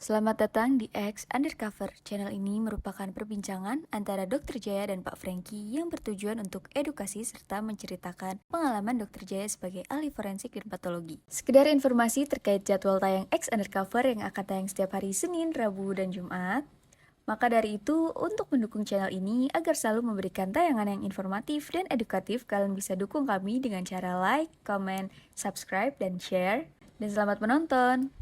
Selamat datang di X Undercover. Channel ini merupakan perbincangan antara Dr. Jaya dan Pak Franky yang bertujuan untuk edukasi serta menceritakan pengalaman Dr. Jaya sebagai ahli forensik dan patologi. Sekedar informasi terkait jadwal tayang X Undercover yang akan tayang setiap hari Senin, Rabu, dan Jumat. Maka dari itu, untuk mendukung channel ini agar selalu memberikan tayangan yang informatif dan edukatif, kalian bisa dukung kami dengan cara like, comment, subscribe, dan share. Dan selamat menonton!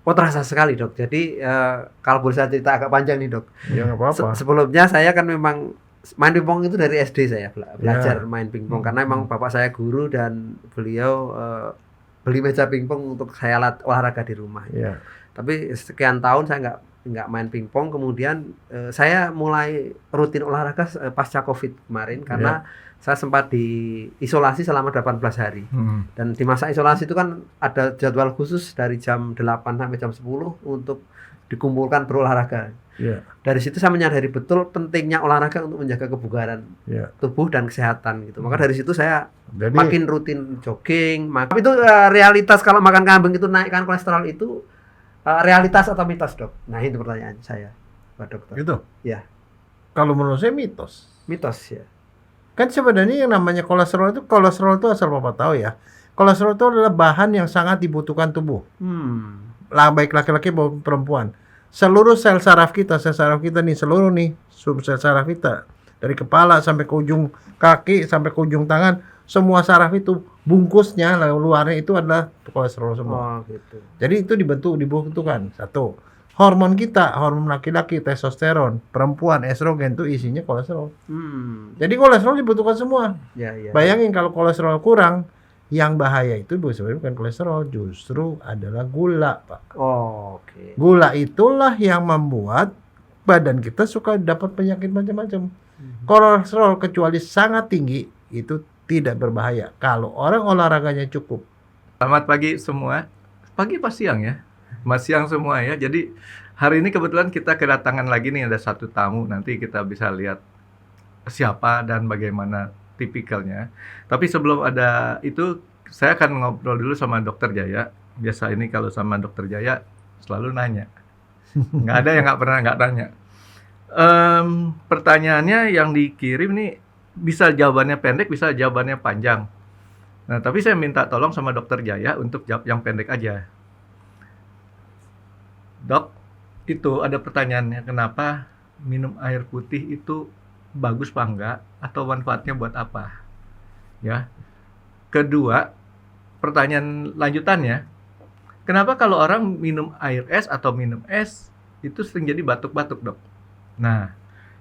Oh, terasa sekali, Dok. Jadi, kalau boleh saya cerita agak panjang nih, Dok. Ya nggak apa-apa. Sebelumnya saya kan memang main pingpong itu dari SD saya belajar main pingpong karena memang bapak saya guru dan beliau beli meja pingpong untuk saya olahraga di rumah. Ya. Tapi sekian tahun saya nggak main pingpong, kemudian saya mulai rutin olahraga pasca Covid kemarin karena saya sempat diisolasi selama 18 hari. Dan di masa isolasi itu kan ada jadwal khusus dari jam 8 sampai jam 10 untuk dikumpulkan berolahraga. Ya. Dari situ saya menyadari betul pentingnya olahraga untuk menjaga kebugaran tubuh dan kesehatan gitu. Maka dari situ saya makin rutin jogging. Tapi itu realitas kalau makan kambing itu naikkan kolesterol itu realitas atau mitos, Dok? Nah, itu pertanyaan saya, Pak Dokter. Gitu? Ya. Kalau menurut saya mitos. Mitos ya. Kan sebenarnya yang namanya kolesterol itu asal Bapak tahu ya. Kolesterol itu adalah bahan yang sangat dibutuhkan tubuh. Baik laki-laki maupun perempuan. Seluruh sel saraf kita nih, seluruh nih sel saraf kita dari kepala sampai ke ujung kaki sampai ke ujung tangan, semua saraf itu bungkusnya lalu luarnya itu adalah kolesterol semua. Oh, gitu. Jadi itu dibutuhkan. Satu, hormon kita, hormon laki-laki testosteron, perempuan estrogen itu isinya kolesterol. Jadi kolesterol dibutuhkan semua. Ya. Bayangin kalau kolesterol kurang, yang bahaya itu sebenarnya bukan kolesterol, justru adalah gula, Pak. Oh, oke. Gula itulah yang membuat badan kita suka dapat penyakit macam-macam. Kolesterol kecuali sangat tinggi itu tidak berbahaya kalau orang olahraganya cukup. Selamat pagi semua. Pagi pas siang ya? Mas siang semua ya. Jadi hari ini kebetulan kita kedatangan lagi nih, ada satu tamu. Nanti kita bisa lihat siapa dan bagaimana tipikalnya. Tapi sebelum ada itu, saya akan ngobrol dulu sama Dokter Jaya. Biasa ini kalau sama Dokter Jaya selalu nanya. Nggak ada yang nggak pernah nggak tanya. Pertanyaannya yang dikirim nih bisa jawabannya pendek, bisa jawabannya panjang. Nah, tapi saya minta tolong sama Dokter Jaya untuk jawab yang pendek aja. Dok, itu ada pertanyaannya, kenapa minum air putih itu bagus apa enggak, atau manfaatnya buat apa? Ya. Kedua, pertanyaan lanjutannya, kenapa kalau orang minum air es atau minum es itu sering jadi batuk-batuk, Dok? Nah,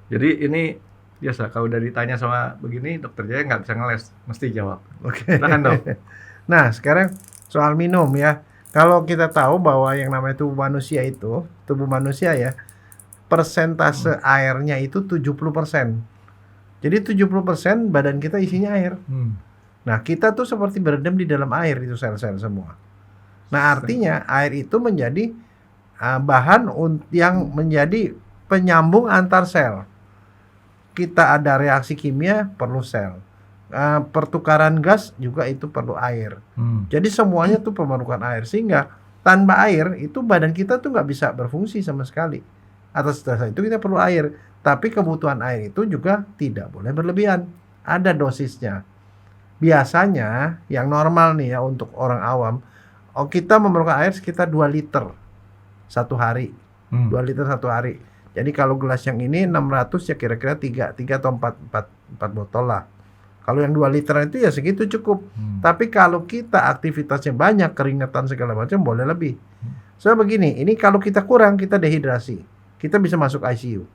jadi ini biasa kalau udah ditanya sama begini, Dokter Jaya nggak bisa ngeles, mesti jawab. Oke. Silakan, Dok. Nah, sekarang soal minum ya. Kalau kita tahu bahwa yang namanya tubuh manusia ya, persentase airnya itu 70%. Jadi 70% badan kita isinya air. Nah, kita tuh seperti berendam di dalam air itu sel-sel semua. Nah, artinya air itu menjadi bahan yang menjadi penyambung antar sel. Kita ada reaksi kimia perlu sel. Pertukaran gas juga itu perlu air. Jadi semuanya tuh memerlukan air, sehingga tanpa air itu badan kita tuh nggak bisa berfungsi sama sekali. Atas dasar itu kita perlu air, tapi kebutuhan air itu juga tidak boleh berlebihan. Ada dosisnya. Biasanya yang normal nih ya untuk orang awam, kita memerlukan air sekitar 2 liter satu hari. 2 liter satu hari. Jadi kalau gelas yang ini 600 ya kira-kira 3 atau 4 botol lah. Kalau yang 2 liter itu ya segitu cukup. Tapi kalau kita aktivitasnya banyak, keringetan segala macam, boleh lebih. So begini, ini kalau kita kurang, kita dehidrasi. Kita bisa masuk ICU.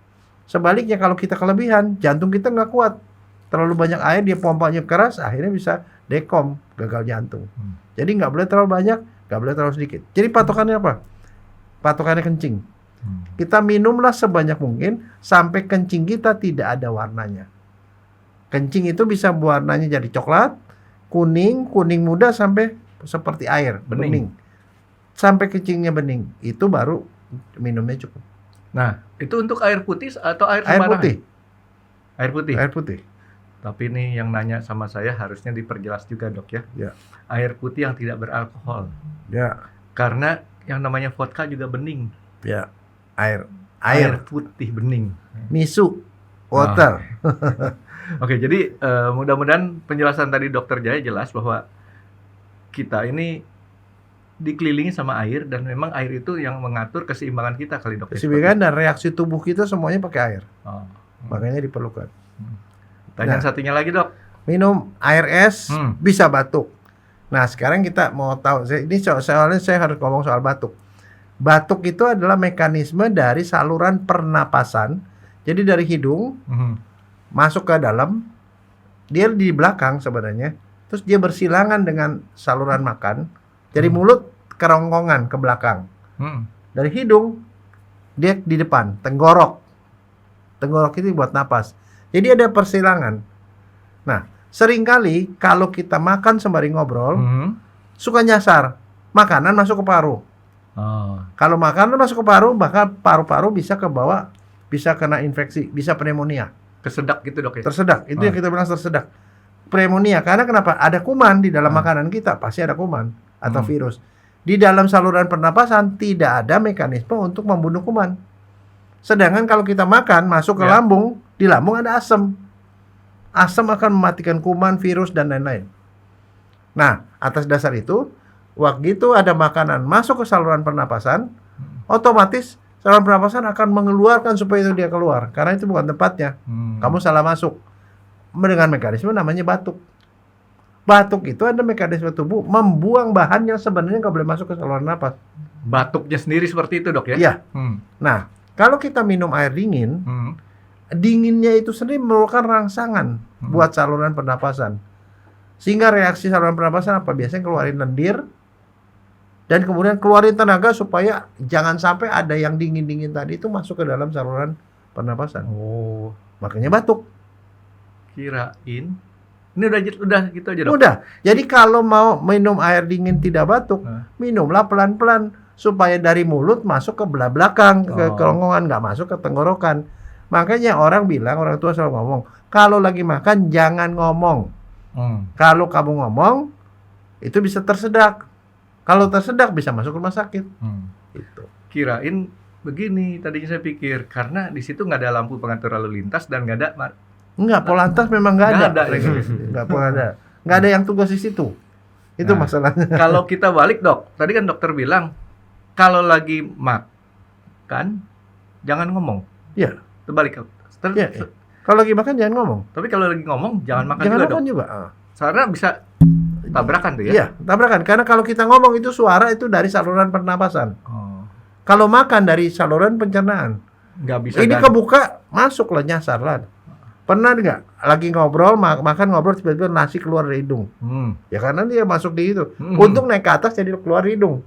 Sebaliknya kalau kita kelebihan, jantung kita nggak kuat. Terlalu banyak air, dia pompanya keras, akhirnya bisa dekom, gagal jantung. Jadi nggak boleh terlalu banyak, nggak boleh terlalu sedikit. Jadi patokannya apa? Patokannya kencing. Kita minumlah sebanyak mungkin sampai kencing kita tidak ada warnanya. Kencing itu bisa warnanya jadi coklat, kuning muda sampai seperti air, bening. Sampai kencingnya bening, itu baru minumnya cukup. Nah, itu untuk air putih atau air sembarangan? Air putih. Tapi ini yang nanya sama saya harusnya diperjelas juga, Dok ya. Air putih yang tidak beralkohol. Karena yang namanya vodka juga bening. Ya, air. Air putih bening. Misu, water. Oke, jadi mudah-mudahan penjelasan tadi Dokter Jaya jelas bahwa kita ini dikelilingi sama air dan memang air itu yang mengatur keseimbangan kita kali Dok. Keseimbangan dan reaksi tubuh kita semuanya pakai air. Oh. Makanya diperlukan. Tanya Nah. satunya lagi Dok. Minum air es bisa batuk. Nah, sekarang kita mau tahu, ini soalnya saya harus ngomong soal batuk. Batuk itu adalah mekanisme dari saluran pernapasan. Jadi dari hidung masuk ke dalam, dia di belakang sebenarnya. Terus dia bersilangan dengan saluran makan. Dari mulut kerongkongan ke belakang. Dari hidung dia di depan, tenggorok. Tenggorok itu buat napas. Jadi ada persilangan. Nah, seringkali kalau kita makan sembari ngobrol, suka nyasar. Makanan masuk ke paru. Kalau makanan masuk ke paru, maka paru-paru bisa ke bawah, bisa kena infeksi, bisa pneumonia. Kesedak gitu Dok ya? Tersedak, itu yang kita bilang tersedak. Pneumonia, karena kenapa? Ada kuman di dalam makanan kita, pasti ada kuman atau virus. Di dalam saluran pernapasan tidak ada mekanisme untuk membunuh kuman. Sedangkan kalau kita makan, masuk ke lambung, di lambung ada asam. Asam akan mematikan kuman, virus, dan lain-lain. Nah, atas dasar itu, waktu itu ada makanan masuk ke saluran pernapasan, otomatis saluran pernapasan akan mengeluarkan supaya itu dia keluar. Karena itu bukan tempatnya. Kamu salah masuk. Dengan mekanisme namanya batuk. Batuk itu ada mekanisme tubuh membuang bahan yang sebenarnya nggak boleh masuk ke saluran napas. Batuknya sendiri seperti itu Dok ya? Iya. Nah, kalau kita minum air dingin, dinginnya itu sendiri merupakan rangsangan buat saluran pernapasan. Sehingga reaksi saluran pernapasan apa? Biasanya keluarin lendir dan kemudian keluarin tenaga supaya jangan sampai ada yang dingin-dingin tadi itu masuk ke dalam saluran pernapasan. Oh, makanya batuk. Kirain ini udah gitu aja Dok. Udah. Jadi kalau mau minum air dingin tidak batuk, minumlah pelan-pelan supaya dari mulut masuk ke belah belakang, ke kerongkongan, nggak masuk ke tenggorokan. Makanya orang tua selalu ngomong, kalau lagi makan jangan ngomong. Kalau kamu ngomong, itu bisa tersedak. Kalau tersedak bisa masuk rumah sakit. Itu. Kirain begini, tadinya saya pikir karena di situ nggak ada lampu pengatur lalu lintas dan nggak ada Enggak, Polantas memang nggak ada. Nggak ada yang tugas di situ. Itu masalahnya. Kalau kita balik Dok, tadi kan dokter bilang kalau lagi makan jangan ngomong. Iya. Terbalik. Ya. Kalau lagi makan jangan ngomong. Tapi kalau lagi ngomong jangan makan jangan juga makan Dok. juga. Karena bisa tabrakan tuh ya. Iya, tabrakan. Karena kalau kita ngomong itu suara itu dari saluran pernapasan. Kalau makan dari saluran pencernaan. Nggak bisa. Ini kebuka, masuk lah, nyasar lah. Pernah nggak lagi ngobrol, makan ngobrol tiba-tiba nasi keluar dari hidung? Ya karena dia masuk di itu. Untung naik ke atas jadi keluar hidung.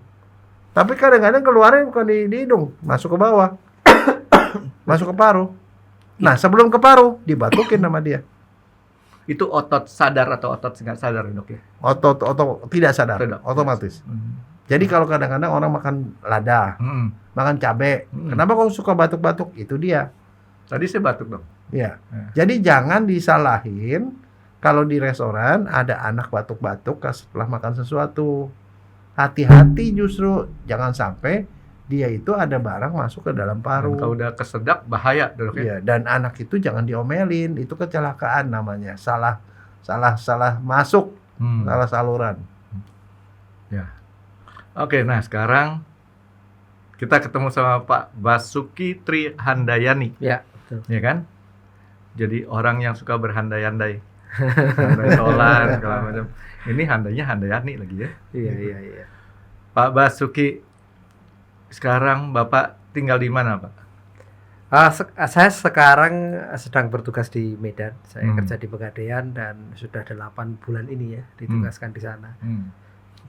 Tapi kadang-kadang keluarnya bukan di hidung, masuk ke bawah. Masuk ke paru. Nah, sebelum ke paru dibatukin sama dia. Itu otot sadar atau otot nggak sadar Dok ya? Otot tidak sadar, Tidak. otomatis. Jadi kalau kadang-kadang orang makan lada, makan cabai, kenapa kok suka batuk-batuk? Itu dia. Tadi saya batuk Dok. Ya. Jadi jangan disalahin kalau di restoran ada anak batuk-batuk setelah makan sesuatu. Hati-hati justru jangan sampai dia itu ada barang masuk ke dalam paru. Dan kalau udah kesedak bahaya Dok ya. Iya, dan anak itu jangan diomelin, itu kecelakaan namanya. Salah masuk, salah saluran. Ya. Oke, nah sekarang kita ketemu sama Pak Basuki Trihandayani. Ya, betul. Ya kan? Jadi orang yang suka berhandai-handai. Handai sholat, segala macam. Ini handainya Handayani lagi ya. Iya. Pak Basuki, sekarang Bapak tinggal di mana Pak? Saya sekarang sedang bertugas di Medan. Saya kerja di Pegadaian dan sudah 8 bulan ini ya ditugaskan di sana.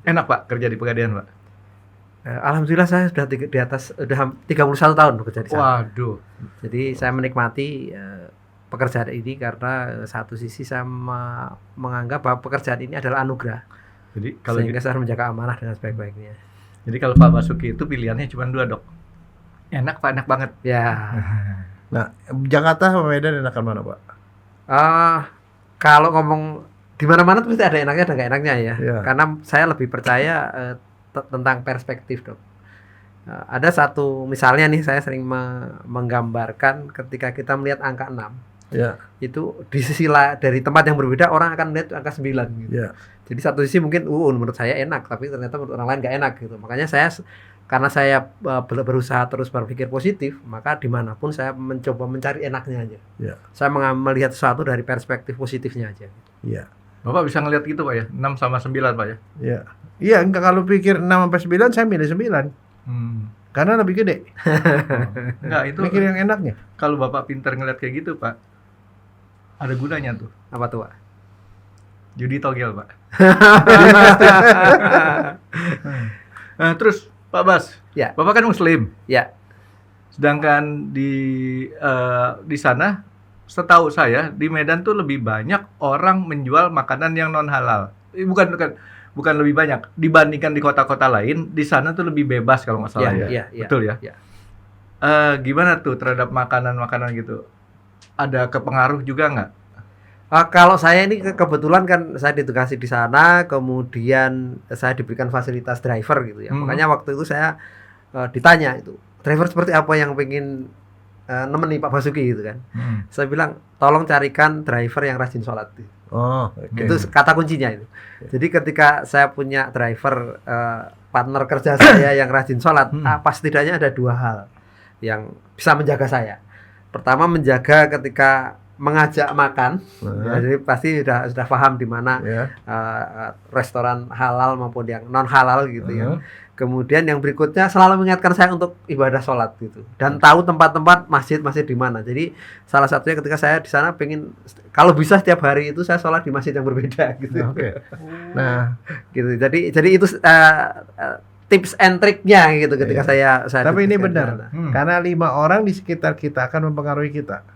Enak Pak kerja di Pegadaian Pak? Alhamdulillah saya sudah di atas udah 31 tahun bekerja di sana. Waduh. Jadi saya menikmati pekerjaan ini karena satu sisi saya menganggap bahwa pekerjaan ini adalah anugerah. Jadi kalau sehingga saya harus menjaga amanah dengan sebaik-baiknya. Jadi kalau Pak Basuki itu pilihannya cuma 2 Dok. Enak Pak, enak banget. Ya. Nah, Jakarta sama Medan enakan mana Pak? Kalau ngomong di mana-mana pasti ada enaknya dan nggak enaknya ya. Ya. Karena saya lebih percaya tentang perspektif Dok. Ada satu misalnya nih, saya sering menggambarkan ketika kita melihat angka 6. Ya. Itu di sisi dari tempat yang berbeda orang akan melihat angka 9 gitu. Ya. Jadi satu sisi mungkin menurut saya enak, tapi ternyata menurut orang lain nggak enak gitu. Makanya karena saya berusaha terus berpikir positif, maka dimanapun saya mencoba mencari enaknya aja. Ya. Saya melihat sesuatu dari perspektif positifnya aja. Ya. Bapak bisa ngelihat gitu Pak ya, 6 sama 9 Pak ya? Ya. Iya, enggak, kalau pikir 6 sampai 9 saya milih 9. Karena lebih gede. Enggak, itu Mikir yang enaknya. kalau Bapak pintar ngelihat kayak gitu Pak, ada gunanya tuh. Apa tuh, Pak? Judi togel Pak. Nah, terus Pak Bas, Ya. Bapak kan Muslim. Ya. Sedangkan di sana, setahu saya di Medan tuh lebih banyak orang menjual makanan yang non halal. Bukan lebih banyak dibandingkan di kota-kota lain. Di sana tuh lebih bebas kalau nggak salah ya. Betul ya. Ya. Gimana tuh terhadap makanan-makanan gitu? Ada kepengaruh juga nggak? Kalau saya ini kebetulan kan saya diedukasi di sana, kemudian saya diberikan fasilitas driver gitu ya. Makanya waktu itu saya ditanya itu, driver seperti apa yang pengen nemeni Pak Basuki gitu kan. Saya bilang, tolong carikan driver yang rajin sholat. Oh, oke. Itu kata kuncinya itu. Jadi ketika saya punya driver partner kerja saya yang rajin sholat, setidaknya ada 2 hal yang bisa menjaga saya. Pertama, menjaga ketika mengajak makan, ya, jadi pasti sudah paham di mana restoran halal maupun yang non halal gitu ya. Kemudian yang berikutnya selalu mengingatkan saya untuk ibadah sholat gitu, dan tahu tempat-tempat masjid di mana. Jadi salah satunya ketika saya di sana pengen, kalau bisa setiap hari itu saya sholat di masjid yang berbeda gitu. Oke. Nah, gitu. Jadi itu tips and triknya gitu ketika saya tapi ini ditugaskan di benar, sana. karena 5 orang di sekitar kita akan mempengaruhi kita,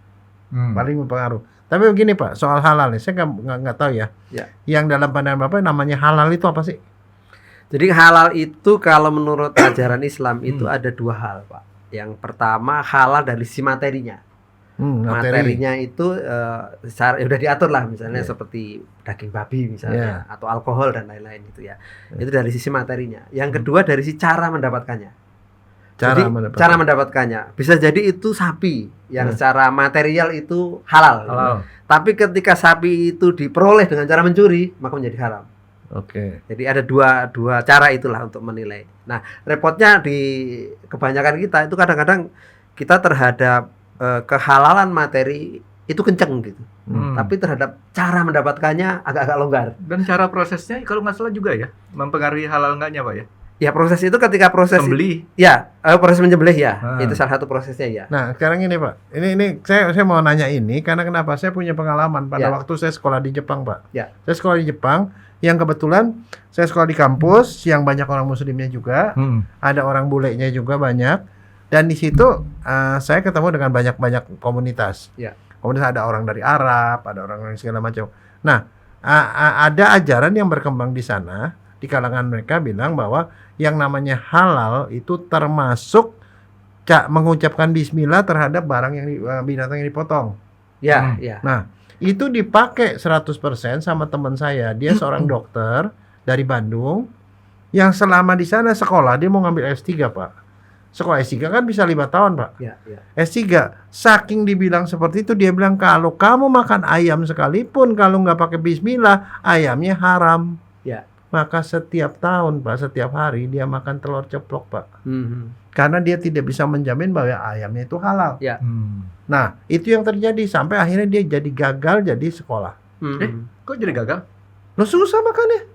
paling mempengaruhi. Tapi begini Pak, soal halal nih, saya nggak tahu ya. Yang dalam pandangan Bapak namanya halal itu apa sih? Jadi halal itu kalau menurut ajaran Islam itu ada 2 hal, Pak. Yang pertama halal dari sisi materinya. Materinya itu udah diatur lah, misalnya seperti daging babi misalnya, atau alkohol dan lain-lain gitu ya. Itu dari sisi materinya. Yang kedua dari sisi cara mendapatkannya. Cara mendapatkannya bisa jadi itu sapi yang secara material itu halal. Tapi ketika sapi itu diperoleh dengan cara mencuri, maka menjadi haram. Oke. Jadi ada dua cara itulah untuk menilai. Nah, repotnya di kebanyakan kita itu kadang-kadang kita terhadap kehalalan materi itu kenceng gitu. Tapi terhadap cara mendapatkannya agak-agak longgar. Dan cara prosesnya kalau nggak salah juga ya mempengaruhi halal enggaknya Pak ya? Ya, proses itu ketika proses Sembelih. Proses menyembelih ya. Itu salah satu prosesnya ya. Nah, sekarang ini Pak. Ini saya mau nanya ini karena kenapa? Saya punya pengalaman pada waktu saya sekolah di Jepang, Pak. Saya sekolah di Jepang yang kebetulan saya sekolah di kampus yang banyak orang muslimnya juga. Ada orang bulenya juga banyak. Dan di situ saya ketemu dengan banyak komunitas. Komunitas, ada orang dari Arab, ada orang dari segala macam. Nah, ada ajaran yang berkembang di sana, di kalangan mereka bilang bahwa yang namanya halal itu termasuk mengucapkan bismillah terhadap barang yang binatang yang dipotong. Nah, itu dipakai 100% sama teman saya. Dia seorang dokter dari Bandung yang selama di sana sekolah, dia mau ngambil S3, Pak. Sekolah S3 kan bisa 5 tahun, Pak. S3, saking dibilang seperti itu, dia bilang kalau kamu makan ayam sekalipun kalau nggak pakai bismillah, ayamnya haram. Maka setiap tahun, Pak, setiap hari dia makan telur ceplok, Pak. Karena dia tidak bisa menjamin bahwa ayamnya itu halal. Nah, itu yang terjadi sampai akhirnya dia jadi gagal jadi sekolah. Kok jadi gagal? Lo susah makannya.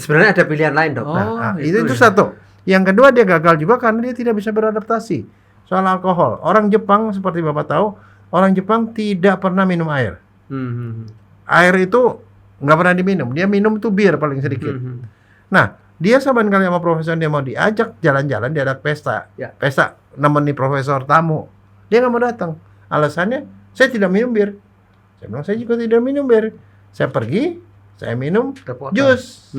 Sebenarnya ada pilihan lain, Dok. Itu satu. Yang kedua, dia gagal juga karena dia tidak bisa beradaptasi. Soal alkohol, orang Jepang seperti Bapak tahu, orang Jepang tidak pernah minum air. Air itu nggak pernah diminum. Dia minum tuh bir paling sedikit. Nah, dia saban kali sama profesor dia mau diajak jalan-jalan, dia ada pesta. Pesta nemeni profesor tamu. Dia nggak mau datang. Alasannya, saya tidak minum bir. Saya bilang, saya juga tidak minum bir. Saya pergi, saya minum jus.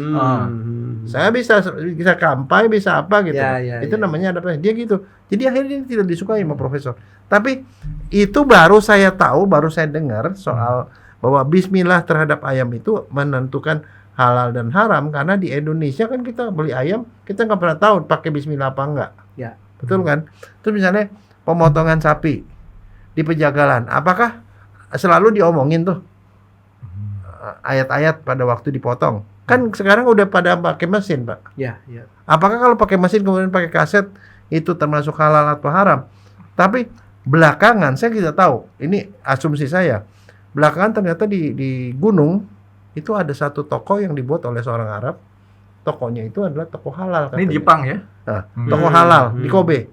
Saya bisa kampai, bisa apa gitu. Itu namanya adaptasi. Dia gitu. Jadi akhirnya dia tidak disukai sama profesor. Tapi itu baru saya tahu, baru saya dengar soal bahwa bismillah terhadap ayam itu menentukan halal dan haram. Karena di Indonesia kan kita beli ayam, kita nggak pernah tahu pakai bismillah apa enggak. Ya. Betul kan? Terus misalnya pemotongan sapi di Pejagalan, apakah selalu diomongin tuh ayat-ayat pada waktu dipotong? Kan sekarang udah pada pakai mesin, Pak. Ya, ya. Apakah kalau pakai mesin kemudian pakai kaset itu termasuk halal atau haram? Tapi belakangan saya tidak tahu. Ini asumsi saya. Belakangan ternyata di gunung itu ada satu toko yang dibuat oleh seorang Arab. Tokonya itu adalah toko halal. Ini katanya. Jepang ya? Nah, toko halal di Kobe.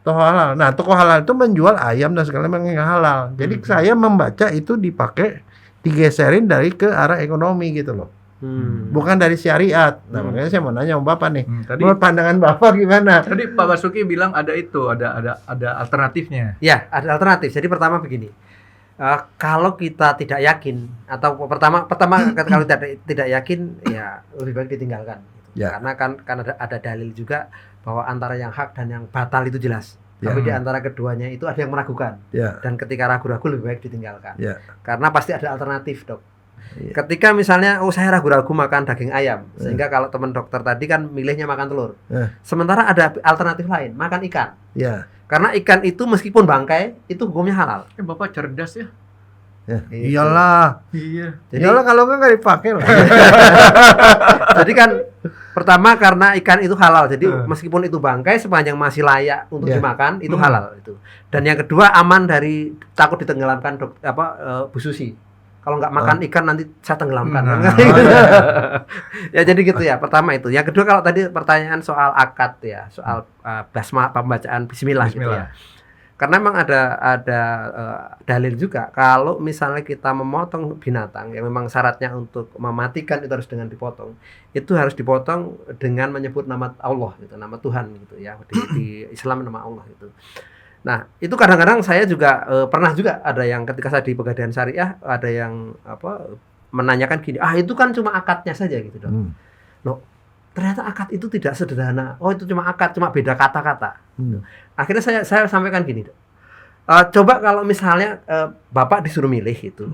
Toko halal. Nah, toko halal itu menjual ayam dan segala macam yang halal. Jadi saya membaca itu digeserin dari ke arah ekonomi gitu loh. Bukan dari syariat. Nah, makanya saya mau nanya sama Bapak nih. Tadi Menurut pandangan Bapak gimana? Pak Basuki bilang ada alternatifnya. Ya, ada alternatif. Jadi pertama begini. Kalau kita tidak yakin atau pertama kalau tidak yakin ya lebih baik ditinggalkan. Gitu. Ya. Karena kan ada dalil juga bahwa antara yang hak dan yang batal itu jelas. Ya. Tapi di antara keduanya itu ada yang meragukan. Ya. Dan ketika ragu-ragu lebih baik ditinggalkan. Ya. Karena pasti ada alternatif, Dok. Ya. Ketika misalnya saya ragu-ragu makan daging ayam, sehingga kalau teman dokter tadi kan milihnya makan telur. Sementara ada alternatif lain, makan ikan. Ya. Karena ikan itu meskipun bangkai itu hukumnya halal. Bapak cerdas ya. Ya. Gitu. Iyalah. Iya. Jadi, Iyalah kalau nggak dipakai lah. jadi kan pertama karena ikan itu halal. Jadi meskipun itu bangkai sepanjang masih layak untuk dimakan itu halal itu. Dan yang kedua aman dari takut ditenggelamkan Bu Susi. Kalau nggak makan ikan nanti saya tenggelamkan. Ya jadi gitu ya. Pertama itu. Yang kedua kalau tadi pertanyaan soal akad ya, soal basma pembacaan bismillah gitu ya. Karena memang ada dalil juga kalau misalnya kita memotong binatang yang memang syaratnya untuk mematikan itu harus dengan dipotong. Itu harus dipotong dengan menyebut nama Allah gitu, nama Tuhan gitu ya. Di Islam nama Allah gitu. Nah, itu kadang-kadang saya juga pernah juga ada yang ketika saya di Pegadaian Syariah ada yang menanyakan gini, itu kan cuma akadnya saja gitu dong. Loh, ternyata akad itu tidak sederhana. Oh, itu cuma akad, cuma beda kata-kata. Akhirnya saya sampaikan gini, coba kalau misalnya Bapak disuruh milih itu,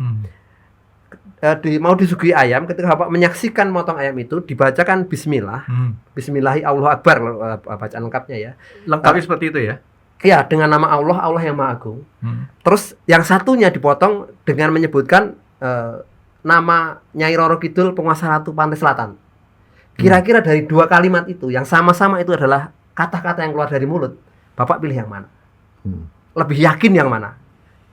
mau disuguhi ayam, ketika Bapak menyaksikan motong ayam itu dibacakan Bismillah, Bismillahi Allahu Akbar, bacaan lengkapnya ya. Lengkapnya seperti itu ya? Ya, dengan nama Allah, Allah yang Maha Agung. Terus yang satunya dipotong dengan menyebutkan nama Nyai Roro Kidul, penguasa Ratu Pantai Selatan. Kira-kira dari dua kalimat itu, yang sama-sama itu adalah kata-kata yang keluar dari mulut, Bapak pilih yang mana? Lebih yakin yang mana?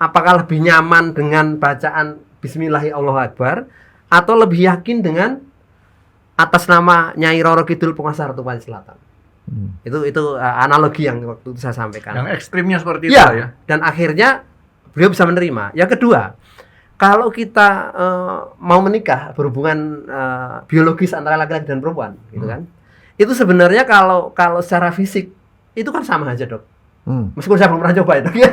Apakah lebih nyaman dengan bacaan Bismillahi Allahu Akbar, atau lebih yakin dengan atas nama Nyai Roro Kidul, penguasa Ratu Pantai Selatan? Itu analogi yang waktu itu saya sampaikan. Yang ekstrimnya seperti itu ya. Dan akhirnya beliau bisa menerima. Yang kedua, kalau kita mau menikah berhubungan biologis antara laki-laki dan perempuan, gitu kan? Itu sebenarnya kalau secara fisik itu kan sama aja, Dok. Meskipun saya belum pernah coba itu.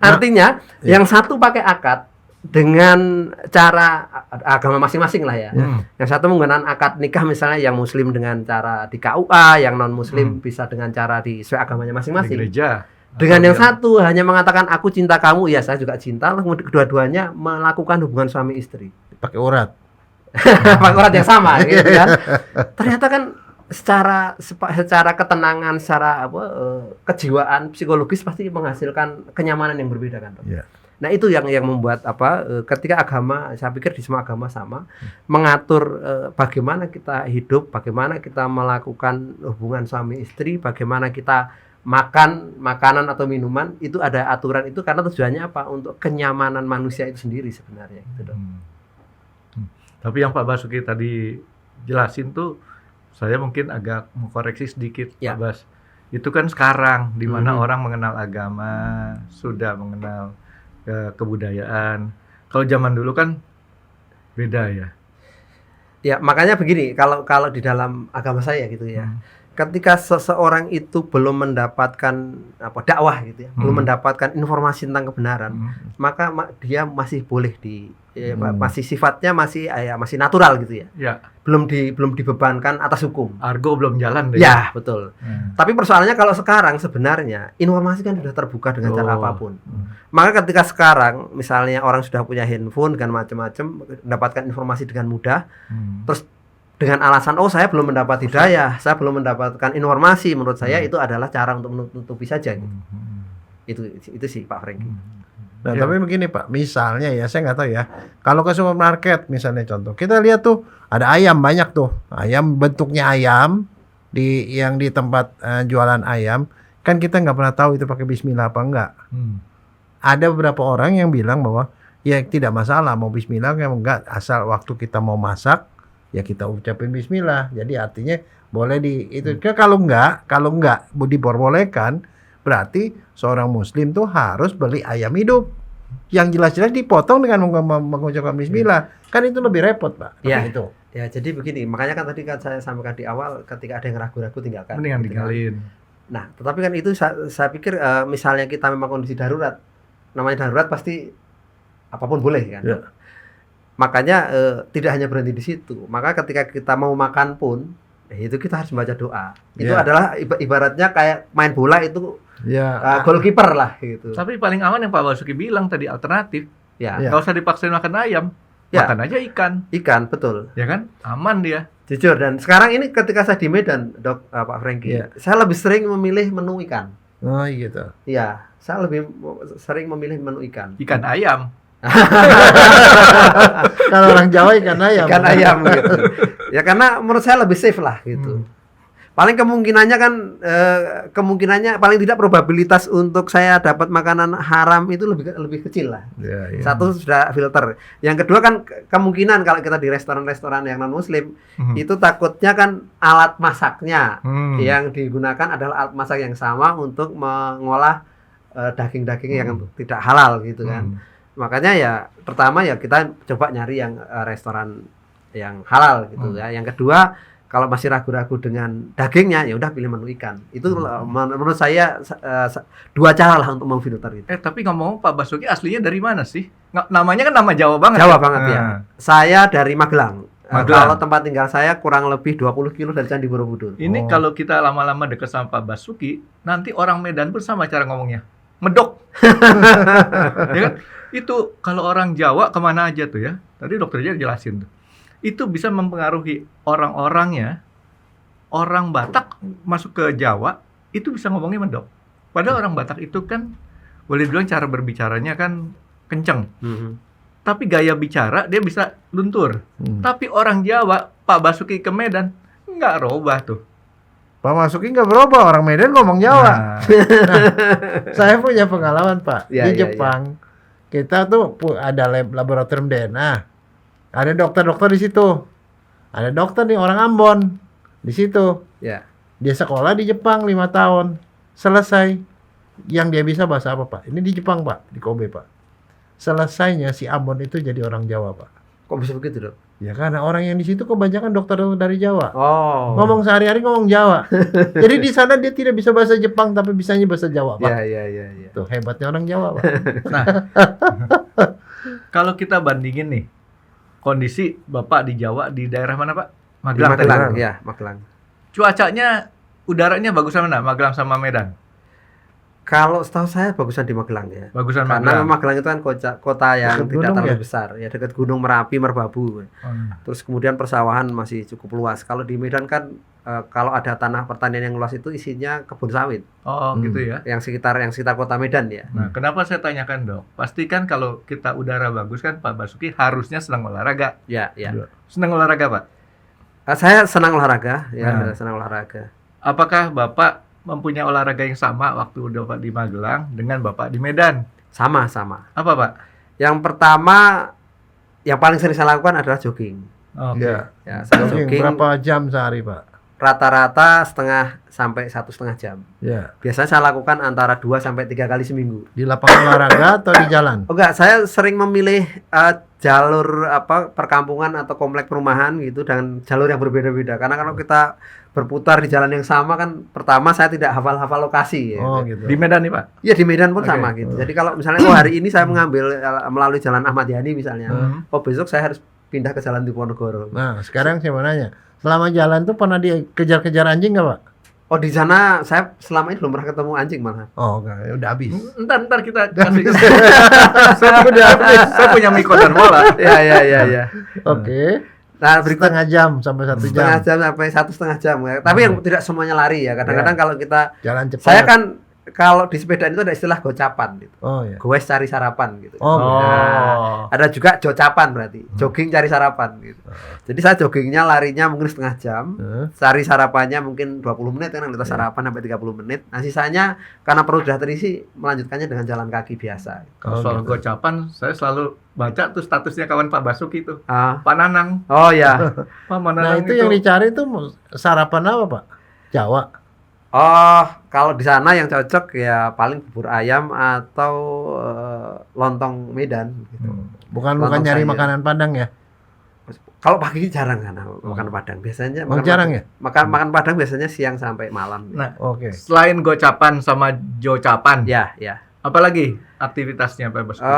Artinya yang satu pakai akad dengan cara agama masing-masing lah ya. Yang satu menggunakan akad nikah misalnya yang muslim dengan cara di KUA, yang non muslim bisa dengan cara di sesuai agamanya masing-masing. Di gereja. Dengan yang satu hanya mengatakan aku cinta kamu, ya saya juga cinta, lalu kedua-duanya melakukan hubungan suami istri. Pakai urat. Pakai urat yang sama gitu kan. Ternyata kan secara ketenangan, secara kejiwaan psikologis pasti menghasilkan kenyamanan yang berbeda kan, Dok. Yeah. Nah, itu yang membuat ketika agama, saya pikir di semua agama sama, mengatur bagaimana kita hidup, bagaimana kita melakukan hubungan suami istri, bagaimana kita makan makanan atau minuman, itu ada aturan itu karena tujuannya apa? Untuk kenyamanan manusia itu sendiri sebenarnya gitu, Dok. Tapi yang Pak Basuki tadi jelasin tuh saya mungkin agak mengkoreksi sedikit, ya. Pak Bas. Itu kan sekarang di mana orang mengenal agama, sudah mengenal kebudayaan. Kalau zaman dulu kan beda ya. Ya, makanya begini, kalau di dalam agama saya gitu ya. Ketika seseorang itu belum mendapatkan dakwah gitu ya, belum mendapatkan informasi tentang kebenaran, maka dia masih boleh masih sifatnya masih natural gitu ya. Ya. Belum dibebankan atas hukum. Argo belum jalan deh. Ya, betul. Tapi persoalannya kalau sekarang sebenarnya informasi kan sudah terbuka dengan cara apapun. Maka ketika sekarang misalnya orang sudah punya handphone dengan macam-macam, mendapatkan informasi dengan mudah, terus dengan alasan saya belum mendapat hidayah, saya belum mendapatkan informasi, menurut saya itu adalah cara untuk menutupi saja gitu. Itu sih Pak Franky. Nah, tapi begini Pak, misalnya ya, saya nggak tahu ya. Kalau ke supermarket misalnya contoh, kita lihat tuh ada ayam banyak tuh, ayam bentuknya ayam yang di tempat jualan ayam, kan kita nggak pernah tahu itu pakai Bismillah apa enggak. Ada beberapa orang yang bilang bahwa ya tidak masalah mau Bismillah ya enggak, asal waktu kita mau masak ya kita ucapin Bismillah. Jadi artinya boleh itu. Kalau enggak diperbolehkan, berarti seorang muslim tuh harus beli ayam hidup yang jelas-jelas dipotong dengan mengucapkan Bismillah. Kan itu lebih repot Pak. Ya. Itu. Ya, jadi begini, makanya kan tadi kan saya sampaikan di awal, ketika ada yang ragu-ragu tinggalkan. Mendingan gitu kan. tinggalin. Nah, tetapi kan itu saya pikir misalnya kita memang kondisi darurat, namanya darurat pasti apapun boleh kan. Ya. Makanya tidak hanya berhenti di situ. Maka ketika kita mau makan pun, itu kita harus membaca doa. Itu adalah ibaratnya kayak main bola itu goalkeeper lah gitu. Tapi paling aman yang Pak Basuki bilang tadi, alternatif. Ya. Nggak usah dipaksain makan ayam. Makan aja ikan. Ikan, betul. Ya kan? Aman dia. Jujur, dan sekarang ini ketika saya di Medan, Pak Franky, saya lebih sering memilih menu ikan. Oh gitu. Iya, saya lebih sering memilih menu ikan. Ikan ayam. Kalau orang Jawa ikan ayam. Ikan ayam gitu. Ya karena menurut saya lebih safe lah gitu. Paling kemungkinannya kan paling tidak probabilitas untuk saya dapat makanan haram itu lebih kecil lah. Satu sudah filter. Yang kedua kan kemungkinan kalau kita di restoran-restoran yang non muslim itu takutnya kan alat masaknya yang digunakan adalah alat masak yang sama untuk mengolah daging-daging yang tidak halal gitu kan. Makanya ya pertama ya kita coba nyari yang restoran yang halal gitu ya. Yang kedua, kalau masih ragu-ragu dengan dagingnya, ya udah pilih menu ikan. Itu menurut saya dua cara lah untuk memfilter itu. Tapi ngomong Pak Basuki aslinya dari mana sih? Namanya kan nama Jawa banget. Jawa banget ya. Saya dari Magelang. Kalau tempat tinggal saya kurang lebih 20 kilo dari Candi Borobudur. Ini kalau kita lama-lama dekat sama Pak Basuki, nanti orang Medan pun sama cara ngomongnya. Medok. Ya kan? Itu kalau orang Jawa kemana aja tuh ya. Tadi dokter aja jelasin tuh. Itu bisa mempengaruhi orang-orangnya. Orang Batak masuk ke Jawa itu bisa ngomongnya medok. Padahal orang Batak itu kan boleh bilang cara berbicaranya kan kenceng. Tapi gaya bicara dia bisa luntur. Tapi orang Jawa, Pak Basuki ke Medan nggak robah tuh. Pak Basuki nggak berubah, orang Medan ngomong Jawa. Nah, saya punya pengalaman Pak di Jepang. Kita tuh ada laboratorium DNA. Ada dokter-dokter di situ. Ada dokter nih orang Ambon di situ. Ya. Dia sekolah di Jepang 5 tahun. Selesai. Yang dia bisa bahasa apa Pak? Ini di Jepang Pak, di Kobe Pak. Selesainya si Ambon itu jadi orang Jawa Pak. Kok bisa begitu dok? Ya karena orang yang di situ kebanyakan dokter dari Jawa. Oh. Ngomong sehari-hari ngomong Jawa. Jadi di sana dia tidak bisa bahasa Jepang tapi bisanya bahasa Jawa Pak. Iya. Tuh hebatnya orang Jawa Pak. Nah, kalau kita bandingin nih kondisi Bapak di Jawa di daerah mana Pak? Magelang. Ya, Magelang. Cuacanya, udaranya bagusan mana? Magelang sama Medan? Kalau setahu saya bagusan di Magelang ya. Bagusan Karena Magelang. Magelang itu kan kota yang Dekat tidak gunung terlalu ya? besar, ya dekat Gunung Merapi, Merbabu. Terus kemudian persawahan masih cukup luas. Kalau di Medan kan kalau ada tanah pertanian yang luas itu isinya kebun sawit. Oh, gitu ya. Yang sekitar kota Medan ya. Nah, kenapa saya tanyakan dok? Pasti kan kalau kita udara bagus kan Pak Basuki harusnya senang olahraga. Ya. Senang olahraga Pak? Saya senang olahraga, ya, Nah. senang olahraga. Apakah Bapak mempunyai olahraga yang sama waktu Bapak di Magelang dengan Bapak di Medan? Sama. Apa Pak? Yang pertama, yang paling sering saya lakukan adalah jogging. Oke. Ya, saya Jogging jogging berapa jam sehari Pak? rata-rata setengah sampai 1,5 jam. Ya. Biasanya saya lakukan antara 2 sampai 3 kali seminggu. Di lapangan olahraga atau di jalan? Oh enggak, saya sering memilih jalur perkampungan atau komplek perumahan gitu dengan jalur yang berbeda-beda. Karena kalau kita berputar di jalan yang sama kan, pertama saya tidak hafal-hafal lokasi. Ya. Oh gitu. Di Medan nih Pak? Ya di Medan pun Oke. sama gitu. Jadi kalau misalnya hari ini saya mengambil melalui jalan Ahmad Yani misalnya, besok saya harus pindah ke jalan Diponegoro. Nah sekarang saya mau nanya, selama jalan tuh pernah dikejar-kejar anjing nggak Pak? Oh di sana saya selama ini belum pernah ketemu anjing malah. Oh enggak, udah habis. Ntar kita kasih. saya punya miko dan bola. Ya. Oke. Nah, berikut setengah jam sampai 1 setengah jam. jam sampai 1,5 jam ya. Tapi yang tidak semuanya lari ya. Kadang-kadang kalau kita Jalan cepat. saya kan kalau di sepeda itu ada istilah gocapan gitu. Oh ya. Goes cari sarapan gitu. Oh, Nah, ada juga jocapan berarti. Jogging cari sarapan gitu. Jadi saya joggingnya larinya mungkin setengah jam. Cari sarapannya mungkin 20 menit kan kita sarapan sampai 30 menit. Nah, sisanya karena perut sudah terisi melanjutkannya dengan jalan kaki biasa. Kalau soal gocapan, saya selalu baca tuh statusnya kawan Pak Basuki tuh. Ah. Pak Nanang. Oh ya. Pak Nah, Nanang itu yang dicari itu sarapan apa, Pak? Jawa. Oh, kalau di sana yang cocok ya paling bubur ayam atau lontong Medan gitu. Bukan Lontong nyari sayur. makanan Padang ya? Kalau pagi jarang sana makan Padang. Biasanya Oh, jarang ya? Makan Padang biasanya siang sampai malam. Nah, Oke. selain gocapan sama jocapan, Ya, ya. apalagi aktivitasnya Pak Basuki?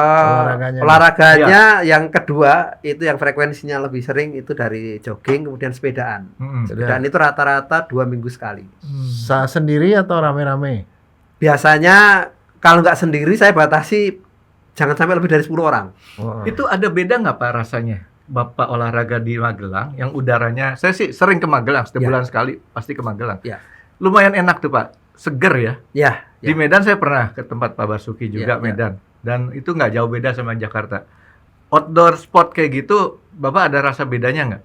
Olahraganya yang kedua itu yang frekuensinya lebih sering itu dari jogging kemudian sepedaan. Sepedaan itu rata-rata 2 minggu sekali. Sendiri atau rame-rame? Biasanya kalau nggak sendiri saya batasi jangan sampai lebih dari 10 orang. Itu ada beda nggak Pak rasanya? Bapak olahraga di Magelang yang udaranya, saya sih sering ke Magelang, setiap bulan sekali pasti ke Magelang. Ya. Lumayan enak tuh Pak, seger ya. Ya, Di Medan saya pernah ke tempat Pak Basuki juga Ya, ya. Medan, dan itu nggak jauh beda sama Jakarta. Outdoor sport kayak gitu, Bapak ada rasa bedanya nggak?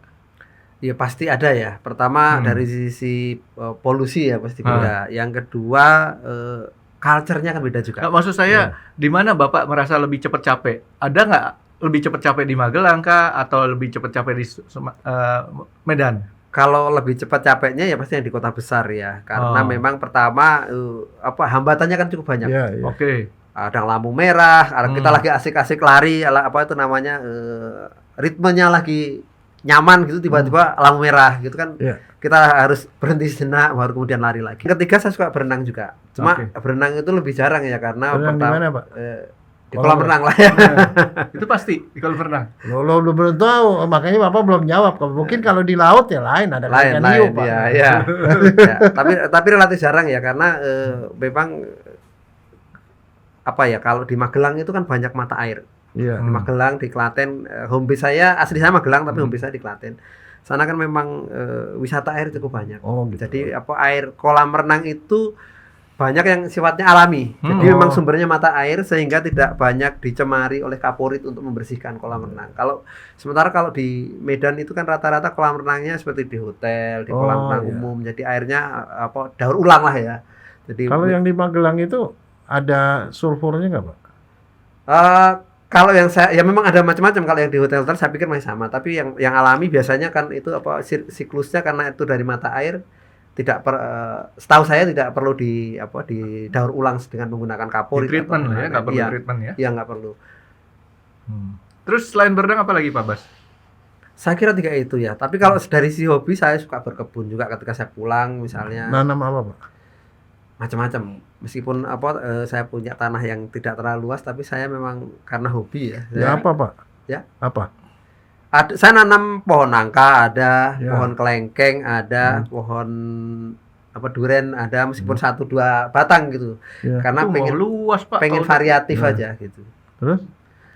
ya pasti ada ya. Pertama dari sisi polusi ya pasti beda. Yang kedua culture-nya kan beda juga. Nggak, maksud saya di mana Bapak merasa lebih cepat capek? Ada nggak lebih cepat capek di Magelang kah, atau lebih cepat capek di Medan? Kalau lebih cepat capeknya ya pasti yang di kota besar ya. Karena memang pertama hambatannya kan cukup banyak. Iya, iya. Oke. Ada lampu merah, kita lagi asik-asik lari, apa itu namanya ritmenya lagi nyaman gitu, tiba-tiba lampu merah gitu kan. Iya. Kita harus berhenti sejenak baru kemudian lari lagi. Ketiga saya suka berenang juga. Cuma berenang itu lebih jarang ya karena Berenang di mana, Pak? Di kolam renang lah ya. Itu pasti di kolam renang. Lo belum tahu, makanya Bapak belum jawab. Mungkin kalau di laut ya lain, ada ikan hiu, Pak. Ya, ya. Ya, tapi relatif jarang ya karena memang apa ya, kalau di Magelang itu kan banyak mata air. Iya. Di Magelang, di Klaten, home base saya asli saya Magelang tapi home base saya di Klaten. Sana kan memang wisata air cukup banyak. Oh, gitu. Jadi air kolam renang itu banyak yang sifatnya alami. Jadi memang sumbernya mata air sehingga tidak banyak dicemari oleh kaporit untuk membersihkan kolam renang. Sementara kalau di Medan itu kan rata-rata kolam renangnya seperti di hotel, di kolam renang umum. Jadi airnya daur ulang lah ya. Jadi kalau yang di Magelang itu ada sulfurnya nggak, Pak? Kalau yang saya ya memang ada macam-macam. Kalau yang di hotel saya pikir masih sama. Tapi yang alami biasanya kan itu siklusnya karena itu dari mata air. Setahu saya tidak perlu didaur ulang dengan menggunakan kaporit. Treatment lah ya, nggak perlu treatment ya? Iya, nggak perlu. Terus selain berenang apa lagi Pak Bas? Saya kira 3 itu ya. Tapi kalau dari si hobi saya suka berkebun juga ketika saya pulang misalnya. Nanam apa, Pak? Macam-macam. Meskipun saya punya tanah yang tidak terlalu luas, tapi saya memang karena hobi ya. Ya apa, Pak? Ya. Apa? Saya nanam pohon nangka ada, pohon kelengkeng ada, pohon duren ada, meskipun 1-2 batang gitu. Karena itu pengen luas Pak. Pengen variatif aja gitu. Terus?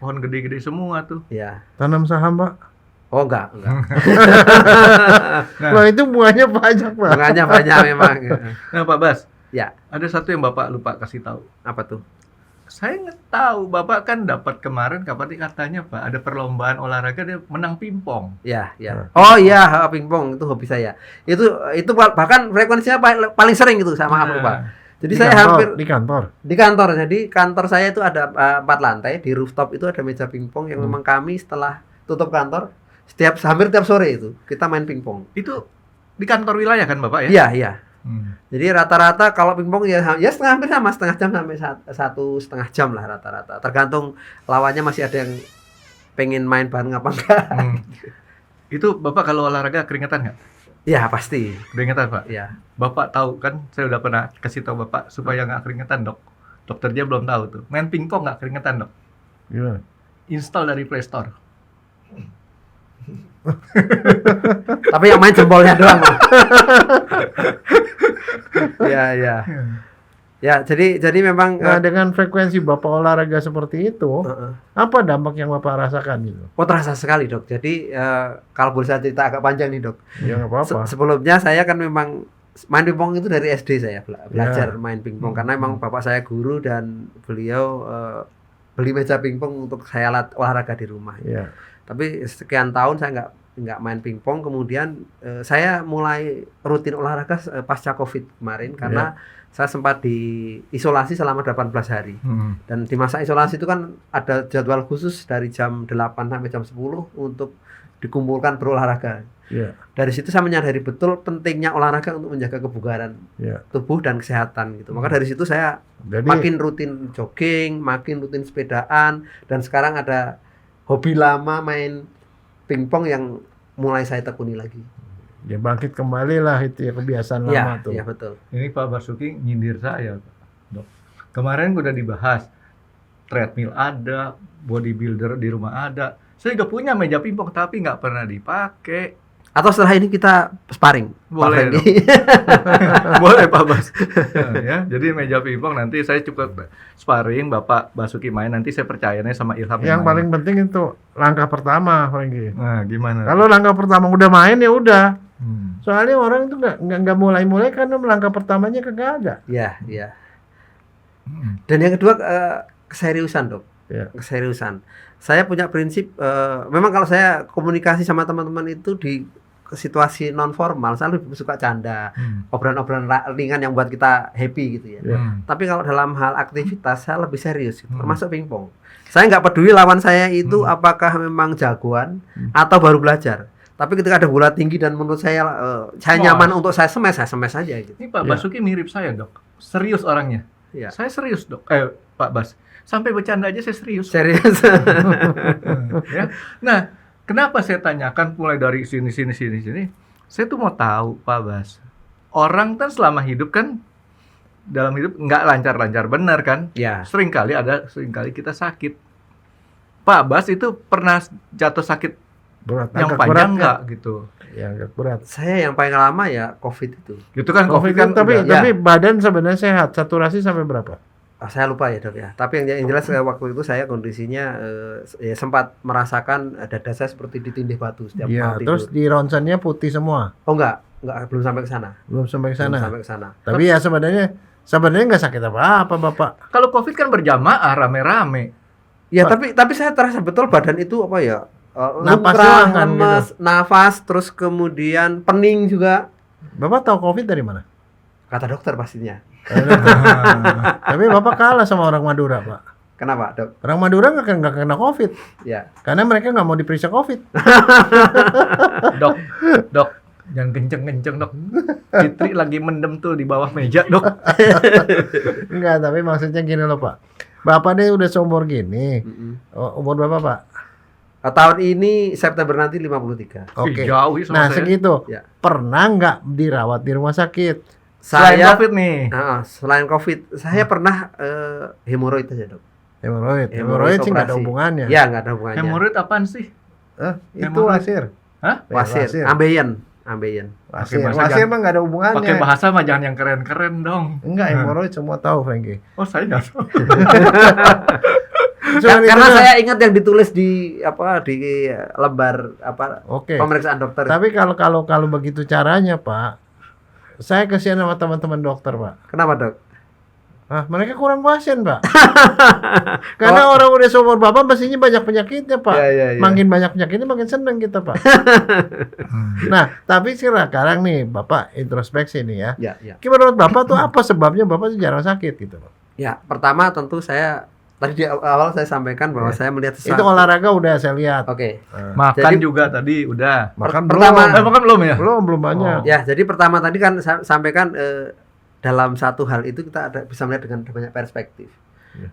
Pohon gede-gede semua tuh. Ya. Tanam saham, Pak? Oh enggak. Wah, itu bunganya banyak, Pak. Bunganya banyak memang. Nah Pak Bas, ya. Ada satu yang Bapak lupa kasih tahu. Apa tuh? Saya nggak tahu, Bapak kan dapat kemarin katanya Pak, ada perlombaan olahraga dia menang pingpong. Ya, ya. Oh iya, pingpong itu hobi saya. Itu bahkan frekuensinya paling sering itu sama apa, Pak. Jadi saya hampir di kantor. Di kantor. Jadi kantor saya itu ada 4 lantai, di rooftop itu ada meja pingpong yang memang kami setelah tutup kantor hampir tiap sore itu kita main pingpong. Itu di kantor wilayah kan Bapak ya? Iya, iya. Jadi rata-rata kalau pingpong ya hampir sama, setengah jam sampai 1,5 jam lah rata-rata. Tergantung lawannya masih ada yang pengen main bareng apa enggak. Itu Bapak kalau olahraga keringetan nggak? Ya pasti. Keringetan Pak? Ya. Bapak tahu kan, saya udah pernah kasih tahu Bapak supaya nggak keringetan Dok. Dokter dia belum tahu tuh. Main pingpong nggak keringetan Dok. Gimana? Install dari Play Store. Tapi yang main jempolnya doang. Iya, iya. Ya, jadi memang Nah, dengan frekuensi Bapak olahraga seperti itu, heeh. apa dampak yang Bapak rasakan gitu? Oh, terasa sekali, Dok. Jadi kalau boleh saya cerita agak panjang nih, Dok. Ya nggak apa-apa. Sebelumnya saya kan memang main pingpong itu dari SD saya belajar Ya. main pingpong karena memang bapak saya guru dan beliau beli meja pingpong untuk saya olahraga di rumah. Ya. Tapi sekian tahun saya nggak main pingpong, kemudian saya mulai rutin olahraga pasca Covid kemarin karena saya sempat diisolasi selama 18 hari. Dan di masa isolasi itu kan ada jadwal khusus dari jam 8 sampai jam 10 untuk dikumpulkan berolahraga. Ya. Dari situ saya menyadari betul pentingnya olahraga untuk menjaga kebugaran Ya. tubuh dan kesehatan gitu. Maka dari situ saya Jadi makin rutin jogging, makin rutin sepedaan, dan sekarang ada hobi lama main pingpong yang mulai saya tekuni lagi. ya bangkit kembali lah itu ya kebiasaan lama tuh. Iya betul. Ini Pak Basuki nyindir saya, Dok. Kemarin udah dibahas, treadmill ada, bodybuilder di rumah ada. Saya juga punya meja pingpong tapi nggak pernah dipakai. Atau setelah ini kita sparring, Boleh, Pak Frendy. Boleh Pak Bas. Ya, jadi meja pingpong nanti saya cukup sparring, Bapak Basuki main, nanti saya percayanya sama Ilham. Yang main. paling penting itu langkah pertama, Franky. Nah, gimana? Kalau langkah pertama udah main ya udah. Hmm. Soalnya orang itu nggak mulai karena langkah pertamanya kagak ada. Iya, iya. Hmm. Dan yang kedua keseriusan, Dok. Ya. Keseriusan. Saya punya prinsip memang kalau saya komunikasi sama teman-teman itu di situasi non formal, saya lebih suka canda, obrolan-obrolan ringan yang buat kita happy gitu ya. Tapi kalau dalam hal aktivitas saya lebih serius gitu, termasuk pingpong. Saya nggak peduli lawan saya itu apakah memang jagoan atau baru belajar. Tapi ketika ada bola tinggi dan menurut saya nyaman untuk saya smash aja gitu. Ini Pak Basuki mirip saya, Dok. Serius orangnya. Iya. Saya serius, Dok. Pak Bas. Sampai bercanda aja saya serius. Serius. Ya. Nah, kenapa saya tanyakan mulai dari sini. Saya tuh mau tahu, Pak Bas. Orang kan selama hidup kan dalam hidup nggak lancar-lancar benar kan? Ya. Seringkali kita sakit. Pak Bas itu pernah jatuh sakit Berat. yang Agak panjang berat nggak gitu? Ya agak berat. Saya yang paling lama ya COVID itu. Gitu kan Covid COVID kan tapi udah- badan sebenarnya sehat. Saturasi sampai berapa? Saya lupa ya, Dok ya. Tapi yang jelas waktu itu saya kondisinya ya sempat merasakan dada saya seperti ditindih batu setiap Iya, malam terus tidur. di ronsennya putih semua. Oh enggak belum sampai ke sana. Belum sampai ke sana. Belum sampai ke sana. Tapi ya sebenarnya nggak sakit apa-apa, Bapak. Kalau COVID kan berjamaah rame-rame. Ya, Pak. tapi saya terasa betul badan itu apa ya? Napas lumrah, doang kan lemes, nafas, terus kemudian pening juga. Bapak tahu Covid dari mana? Kata dokter pastinya. Tapi Bapak kalah sama orang Madura, Pak. Kenapa, Dok? Orang Madura nggak kena Covid. Ya. Karena mereka nggak mau diperiksa Covid. Dok, jangan kenceng-kenceng, Dok. Fitri lagi mendem tuh di bawah meja, Dok. Enggak, tapi maksudnya gini loh, Pak. Bapak deh udah seumur gini. Umur berapa, Pak? Tahun ini September nanti 53. Oke. Ih, jauh ya sama Nah, saya. segitu. Ya. Pernah nggak dirawat di rumah sakit? Selain Saya COVID nih. selain COVID, saya pernah hemoroid aja, Dok. Hemoroid. Hemoroid sih nggak ada operasi. hubungannya. Ya, nggak ada hubungannya. Hemoroid apaan sih? Itu Hemoroid. wasir. Hah? Wasir, ambeien. Wasir. bahasa Wasir jangan- mah nggak ada hubungannya. Pakai bahasa mah jangan yang keren-keren dong. Enggak, hemoroid semua tahu, Franky. Oh, saya nggak tahu. Karena saya ingat yang ditulis di lembar Oke. pemeriksaan dokter. Tapi kalau begitu caranya, Pak, saya kasihan sama teman-teman dokter, Pak. Kenapa, Dok? Mereka kurang pasien, Pak. Karena orang udah seumur Bapak mestinya banyak penyakitnya, Pak. Ya. Makin banyak penyakitnya makin senang kita, Pak. Nah, tapi sekarang nih Bapak introspeksi nih ya. Ya. Menurut Bapak tuh apa sebabnya Bapak tuh jarang sakit gitu, Pak? Ya, pertama tentu saya tadi di awal saya sampaikan bahwa saya melihat Itu olahraga udah saya lihat. Oke. Makan Jadi- juga tadi udah. Makan pertama- Makan belum ya? belum banyak. Ya, jadi pertama tadi kan saya sampaikan dalam satu hal itu kita bisa melihat dengan banyak perspektif.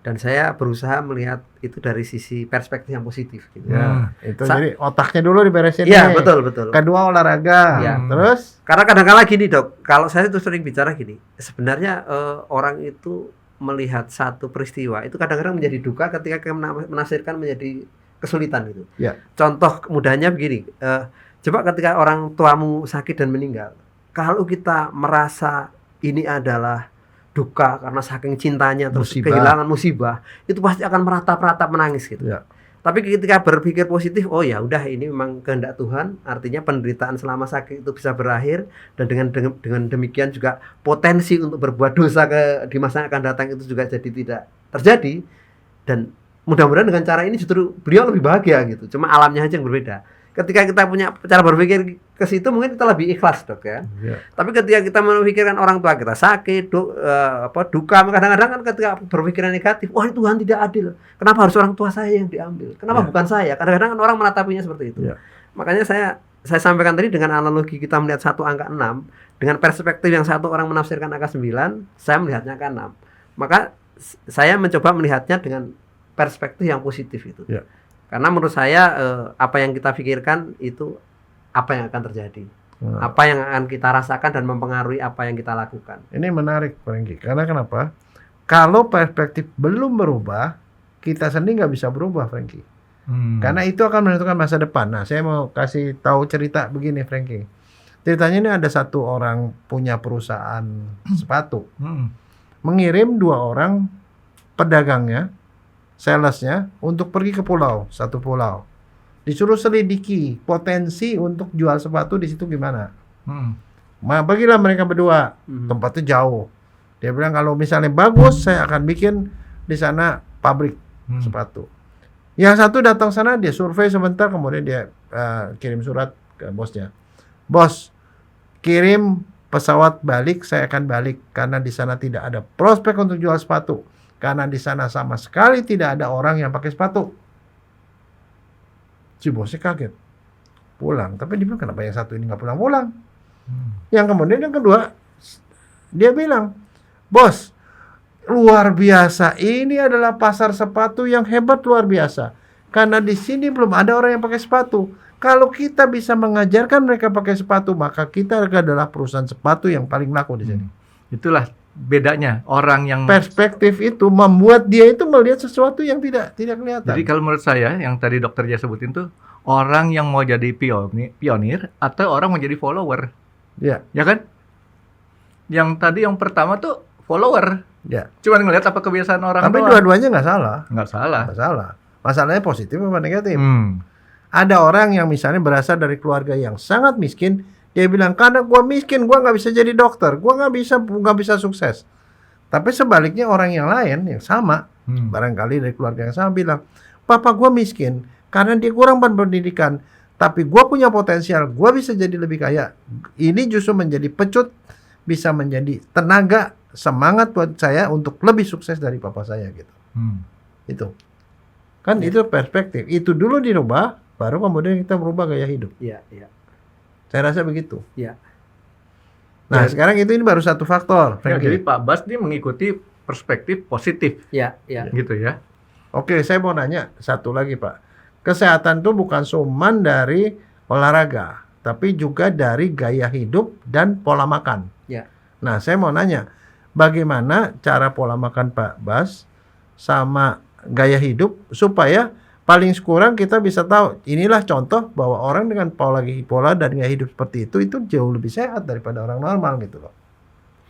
Dan saya berusaha melihat itu dari sisi perspektif yang positif gitu. Ya, itu jadi otaknya dulu diberesin Iya, nih. betul. Kedua olahraga. Ya. Terus Karena kadang-kala gini, Dok, kalau saya itu sering bicara gini, sebenarnya orang itu melihat satu peristiwa itu kadang-kadang menjadi duka ketika menafsirkan menjadi kesulitan gitu. Ya. Contoh mudahnya begini, coba ketika orang tuamu sakit dan meninggal, kalau kita merasa ini adalah duka karena saking cintanya, terus Musibah. kehilangan musibah, itu pasti akan meratap-ratap menangis gitu. Ya. Tapi ketika berpikir positif, oh ya udah ini memang kehendak Tuhan, artinya penderitaan selama sakit itu bisa berakhir, dan dengan demikian juga potensi untuk berbuat dosa di masa yang akan datang itu juga jadi tidak terjadi. Dan mudah-mudahan dengan cara ini justru beliau lebih bahagia gitu. Cuma alamnya aja yang berbeda. Ketika kita punya cara berpikir ke situ mungkin kita lebih ikhlas, Dok ya. Tapi ketika kita memikirkan orang tua kita sakit, duka, kadang-kadang kan ketika berpikiran negatif, wah Tuhan tidak adil. Kenapa harus orang tua saya yang diambil? Kenapa bukan saya? Kadang-kadang kan orang menatapinya seperti itu. Makanya saya sampaikan tadi dengan analogi kita melihat satu angka 6, dengan perspektif yang satu orang menafsirkan angka 9, saya melihatnya angka 6. Maka saya mencoba melihatnya dengan perspektif yang positif itu. Karena menurut saya apa yang kita pikirkan itu apa yang akan terjadi, apa yang akan kita rasakan dan mempengaruhi apa yang kita lakukan. Ini menarik, Franky. Karena kenapa? Kalau perspektif belum berubah, kita sendiri nggak bisa berubah, Franky. Karena itu akan menentukan masa depan. Nah, saya mau kasih tahu cerita begini, Franky. Ceritanya ini ada satu orang punya perusahaan sepatu, mengirim 2 orang pedagangnya, salesnya, untuk pergi ke satu pulau. Disuruh selidiki potensi untuk jual sepatu di situ gimana. Bagilah mereka berdua, tempatnya jauh. Dia bilang kalau misalnya bagus, saya akan bikin di sana pabrik sepatu. Yang satu datang sana, dia survei sebentar, kemudian dia kirim surat ke bosnya. Bos, kirim pesawat balik, saya akan balik karena di sana tidak ada prospek untuk jual sepatu. Karena di sana sama sekali tidak ada orang yang pakai sepatu. Si bosnya kaget. Pulang. Tapi dia bilang, kenapa yang satu ini nggak pulang-pulang? Yang kemudian yang kedua, dia bilang, bos, luar biasa. Ini adalah pasar sepatu yang hebat luar biasa. Karena di sini belum ada orang yang pakai sepatu. Kalau kita bisa mengajarkan mereka pakai sepatu, maka kita adalah perusahaan sepatu yang paling laku di sini. Itulah bedanya orang yang Perspektif itu membuat dia itu melihat sesuatu yang tidak kelihatan. Jadi kalau menurut saya yang tadi Dokter Jaya sebutin tuh orang yang mau jadi pionir atau orang mau jadi follower. Ya kan? Yang tadi yang pertama tuh follower. Cuman ngelihat apa kebiasaan orang. Tapi dua-duanya nggak salah. Nggak salah. Masalahnya positif apa negatif. Ada orang yang misalnya berasal dari keluarga yang sangat miskin. Dia bilang, karena gua miskin, gua nggak bisa jadi dokter, gua nggak bisa sukses. Tapi sebaliknya orang yang lain yang sama, barangkali dari keluarga yang sama bilang, papa gua miskin karena dia kurang berpendidikan, tapi gua punya potensial, gua bisa jadi lebih kaya. Ini justru menjadi pecut, bisa menjadi tenaga, semangat buat saya untuk lebih sukses dari papa saya gitu. Itu kan itu perspektif. Itu dulu dirubah, baru kemudian kita merubah gaya hidup. Iya. Saya rasa begitu. Iya. Nah, sekarang ini baru satu faktor. Ya, jadi Pak Bas ini mengikuti perspektif positif. Iya. Gitu ya. Oke, saya mau nanya satu lagi, Pak. Kesehatan itu bukan cuma dari olahraga, tapi juga dari gaya hidup dan pola makan. Ya. Nah, saya mau nanya, bagaimana cara pola makan Pak Bas sama gaya hidup supaya paling kurang kita bisa tahu, inilah contoh bahwa orang dengan pola dan gaya hidup seperti itu jauh lebih sehat daripada orang normal gitu loh.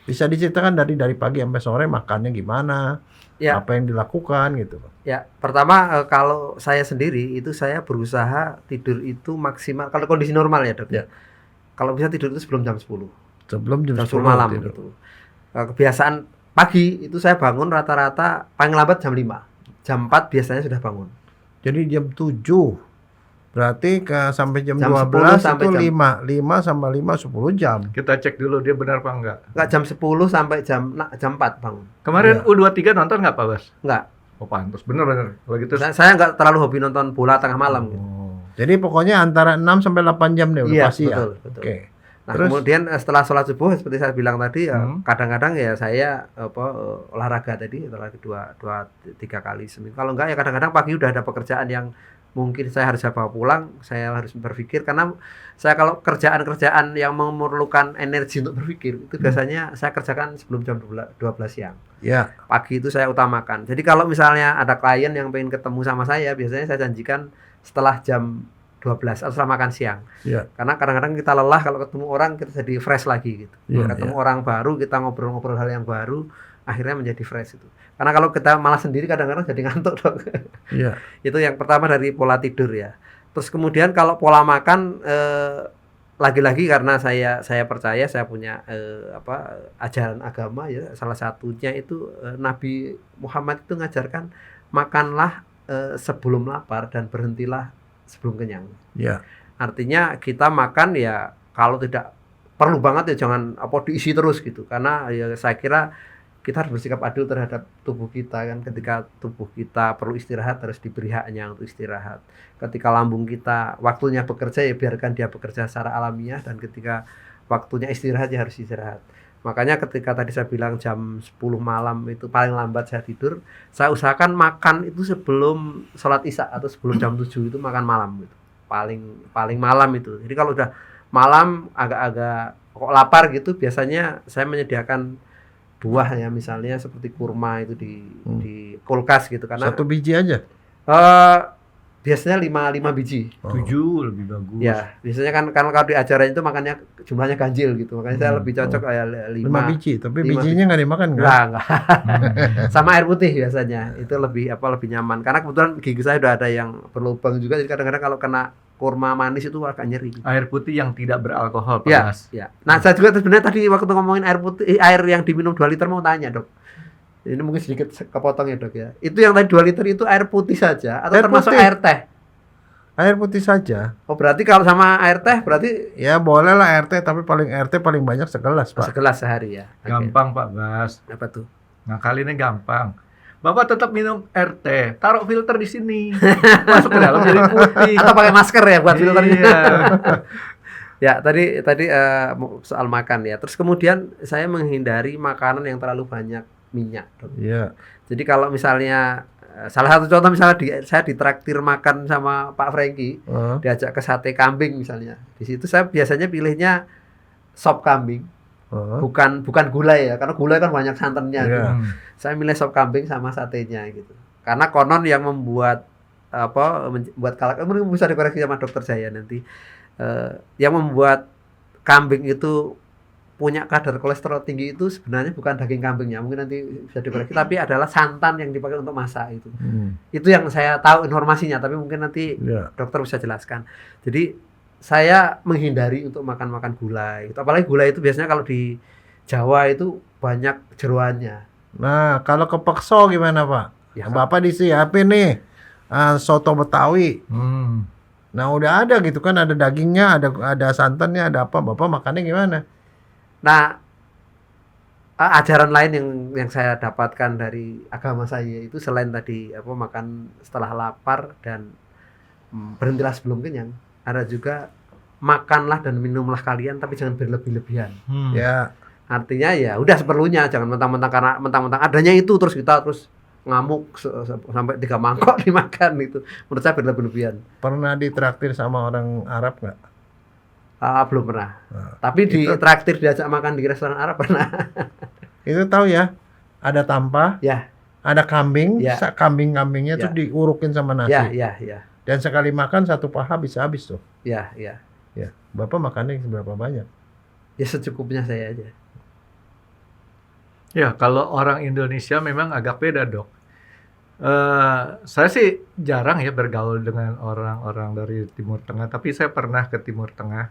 Bisa diceritakan dari pagi sampai sore makannya gimana, apa yang dilakukan gitu loh. Ya, pertama kalau saya sendiri itu saya berusaha tidur itu maksimal kalau kondisi normal ya, Dok. Kalau bisa tidur itu sebelum jam 10. Sebelum jam 10 malam tidur. gitu. Kebiasaan pagi itu saya bangun rata-rata paling lambat jam 5. Jam 4 biasanya sudah bangun. Jadi jam 7 berarti sampai jam 12 sampai itu 5 sama 5 10 jam. Kita cek dulu dia benar apa enggak. Enggak, jam 10 sampai jam 4 bangun. Kemarin U23 nonton enggak Pak Bas? Enggak. Oh pantas, bener. Kalau gitu saya enggak terlalu hobi nonton bola tengah malam gitu. Jadi pokoknya antara 6 sampai 8 jam deh udah pasti betul, ya. Betul. Oke. Nah, kemudian setelah sholat subuh seperti saya bilang tadi kadang-kadang ya saya olahraga tadi olahraga 2-3 kali seminggu. Kalau enggak ya kadang-kadang pagi udah ada pekerjaan yang mungkin saya harus bawa pulang, saya harus berpikir karena saya kalau kerjaan-kerjaan yang memerlukan energi untuk berpikir itu biasanya saya kerjakan sebelum jam 12 siang. Ya. Pagi itu saya utamakan. Jadi kalau misalnya ada klien yang pengen ketemu sama saya, biasanya saya janjikan setelah jam 12 atau setelah makan siang. Ya. Karena kadang-kadang kita lelah kalau ketemu orang kita jadi fresh lagi gitu. Ya, ketemu orang baru kita ngobrol-ngobrol hal yang baru akhirnya menjadi fresh itu. Karena kalau kita malah sendiri kadang-kadang jadi ngantuk dok. Iya. Itu yang pertama dari pola tidur ya. Terus kemudian kalau pola makan lagi-lagi karena saya percaya saya punya ajaran agama ya, salah satunya itu Nabi Muhammad itu ngajarkan makanlah sebelum lapar dan berhentilah sebelum kenyang. Iya. Artinya kita makan ya kalau tidak perlu banget ya jangan diisi terus gitu. Karena ya saya kira kita harus bersikap adil terhadap tubuh kita kan. Ketika tubuh kita perlu istirahat harus diberi haknya untuk istirahat. Ketika lambung kita waktunya bekerja ya biarkan dia bekerja secara alamiah, dan ketika waktunya istirahat ya harus istirahat. Makanya ketika tadi saya bilang jam 10 malam itu paling lambat saya tidur, saya usahakan makan itu sebelum sholat isya atau sebelum jam 7 itu makan malam gitu. Paling malam itu. Jadi kalau udah malam agak-agak kok lapar gitu, biasanya saya menyediakan buah ya, misalnya seperti kurma itu di kulkas gitu, karena 1 biji aja. biasanya 5 biji. 7 lebih bagus. Ya, biasanya kan kalau di ajaran itu makannya jumlahnya ganjil gitu. Makanya saya lebih cocok kayak 5 biji, tapi 5 bijinya nggak dimakan kan? Enggak. Sama air putih biasanya. Itu lebih nyaman. Karena kebetulan gigi saya udah ada yang berlubang juga, jadi kadang-kadang kalau kena kurma manis itu agak nyeri. Air putih yang tidak beralkohol, Pak Ya, Mas. ya. Nah, saya juga sebenarnya tadi waktu ngomongin air putih, air yang diminum 2 liter mau tanya, Dok. Ini mungkin sedikit kepotong ya, Dok ya. Itu yang tadi 2 liter itu air putih saja atau Air termasuk putih. air teh? Air putih saja. Oh, berarti kalau sama air teh berarti Ya boleh lah air teh, tapi air teh paling banyak segelas, Pak. segelas sehari ya. Oke. Gampang, Pak Bas. Apa tuh? Ngakalinnya gampang. Bapak tetap minum air teh, taruh filter di sini, masuk ke dalam jadi putih. Atau pakai masker ya buat filternya. Iya. Ya, tadi soal makan ya. Terus kemudian saya menghindari makanan yang terlalu banyak minyak, Dok. Iya. Jadi kalau misalnya salah satu contoh misalnya saya ditraktir makan sama Pak Franky, diajak ke sate kambing misalnya. Di situ saya biasanya pilihnya sop kambing, bukan gulai ya, karena gulai kan banyak santannya. Iya. Gitu. Saya milih sop kambing sama satenya gitu. Karena konon yang membuat membuat kalak, mungkin bisa dikoreksi sama dokter saya nanti. Yang membuat kambing itu punya kadar kolesterol tinggi itu sebenarnya bukan daging kambingnya, mungkin nanti bisa dikoreksi, tapi adalah santan yang dipakai untuk masak itu. Itu yang saya tahu informasinya, tapi mungkin nanti dokter bisa jelaskan. Jadi saya menghindari untuk makan gulai. Apalagi gulai itu biasanya kalau di Jawa itu banyak jeroannya. Nah, kalau ke Pekso gimana, Pak? Ya, Bapak disiapin nih soto Betawi. Nah, udah ada gitu kan, ada dagingnya, ada santannya, ada apa. Bapak makannya gimana? Nah, ajaran lain yang saya dapatkan dari agama saya itu selain tadi makan setelah lapar dan berhentilah sebelum kenyang, ada juga makanlah dan minumlah kalian tapi jangan berlebih-lebihan. Ya. Artinya ya udah seperlunya, jangan mentang-mentang karena mentang-mentang adanya itu terus kita ngamuk sampai 3 mangkok dimakan itu. Menurut saya berlebih-lebihan. Pernah ditraktir sama orang Arab nggak? Belum pernah. Tapi di traktir diajak makan di restoran Arab pernah. Itu tahu ya, ada tampah, Ya. ada kambing, Ya. kambing-kambingnya tuh diurukin sama nasi. Ya. Dan sekali makan 1 paha bisa habis tuh. Ya. Ya. Bapak makannya seberapa banyak? Ya secukupnya saya aja. Ya, kalau orang Indonesia memang agak beda, Dok. Saya sih jarang ya bergaul dengan orang-orang dari Timur Tengah, tapi saya pernah ke Timur Tengah,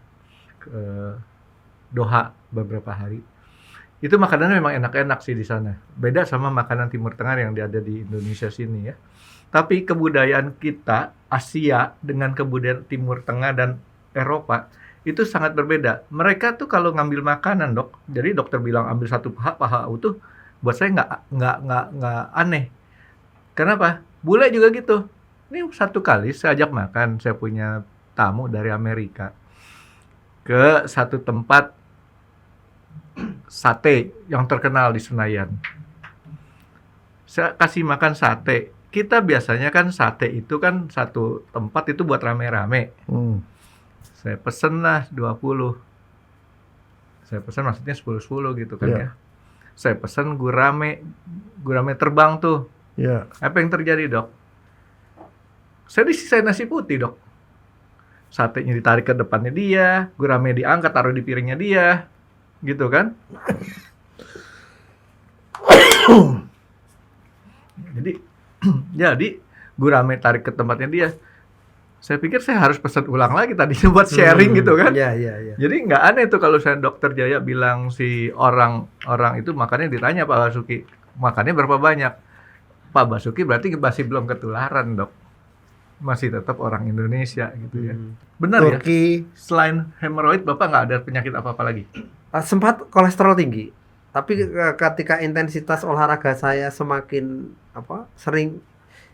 ke Doha beberapa hari. Itu makanannya memang enak-enak sih di sana. Beda sama makanan Timur Tengah yang ada di Indonesia sini ya. Tapi kebudayaan kita, Asia, dengan kebudayaan Timur Tengah dan Eropa, itu sangat berbeda. Mereka tuh kalau ngambil makanan, Dok, jadi dokter bilang ambil 1 paha utuh, buat saya nggak aneh. Kenapa? Bule juga gitu. Ini 1 kali saya ajak makan, saya punya tamu dari Amerika ke satu tempat sate yang terkenal di Senayan. Saya kasih makan sate. Kita biasanya kan sate itu kan satu tempat itu buat rame-rame. Saya pesen lah 20. Saya pesen maksudnya 10 gitu kan ya. Saya pesen gurame terbang tuh. Iya. Apa yang terjadi, Dok? Saya disisain nasi putih, Dok. Satenya ditarik ke depannya dia, gurame diangkat taruh di piringnya dia. Gitu kan? Jadi gurame tarik ke tempatnya dia. Saya pikir saya harus pesan ulang lagi tadi buat sharing gitu kan. Iya, iya, iya. Jadi nggak aneh tuh kalau saya Dokter Jaya bilang si orang itu makannya ditanya Pak Basuki, makannya berapa banyak? Pak Basuki berarti masih belum ketularan, Dok. Masih tetap orang Indonesia gitu ya. Benar ya? Turki. Selain hemoroid, Bapak nggak ada penyakit apa-apa lagi? Sempat kolesterol tinggi, tapi ketika intensitas olahraga saya semakin sering,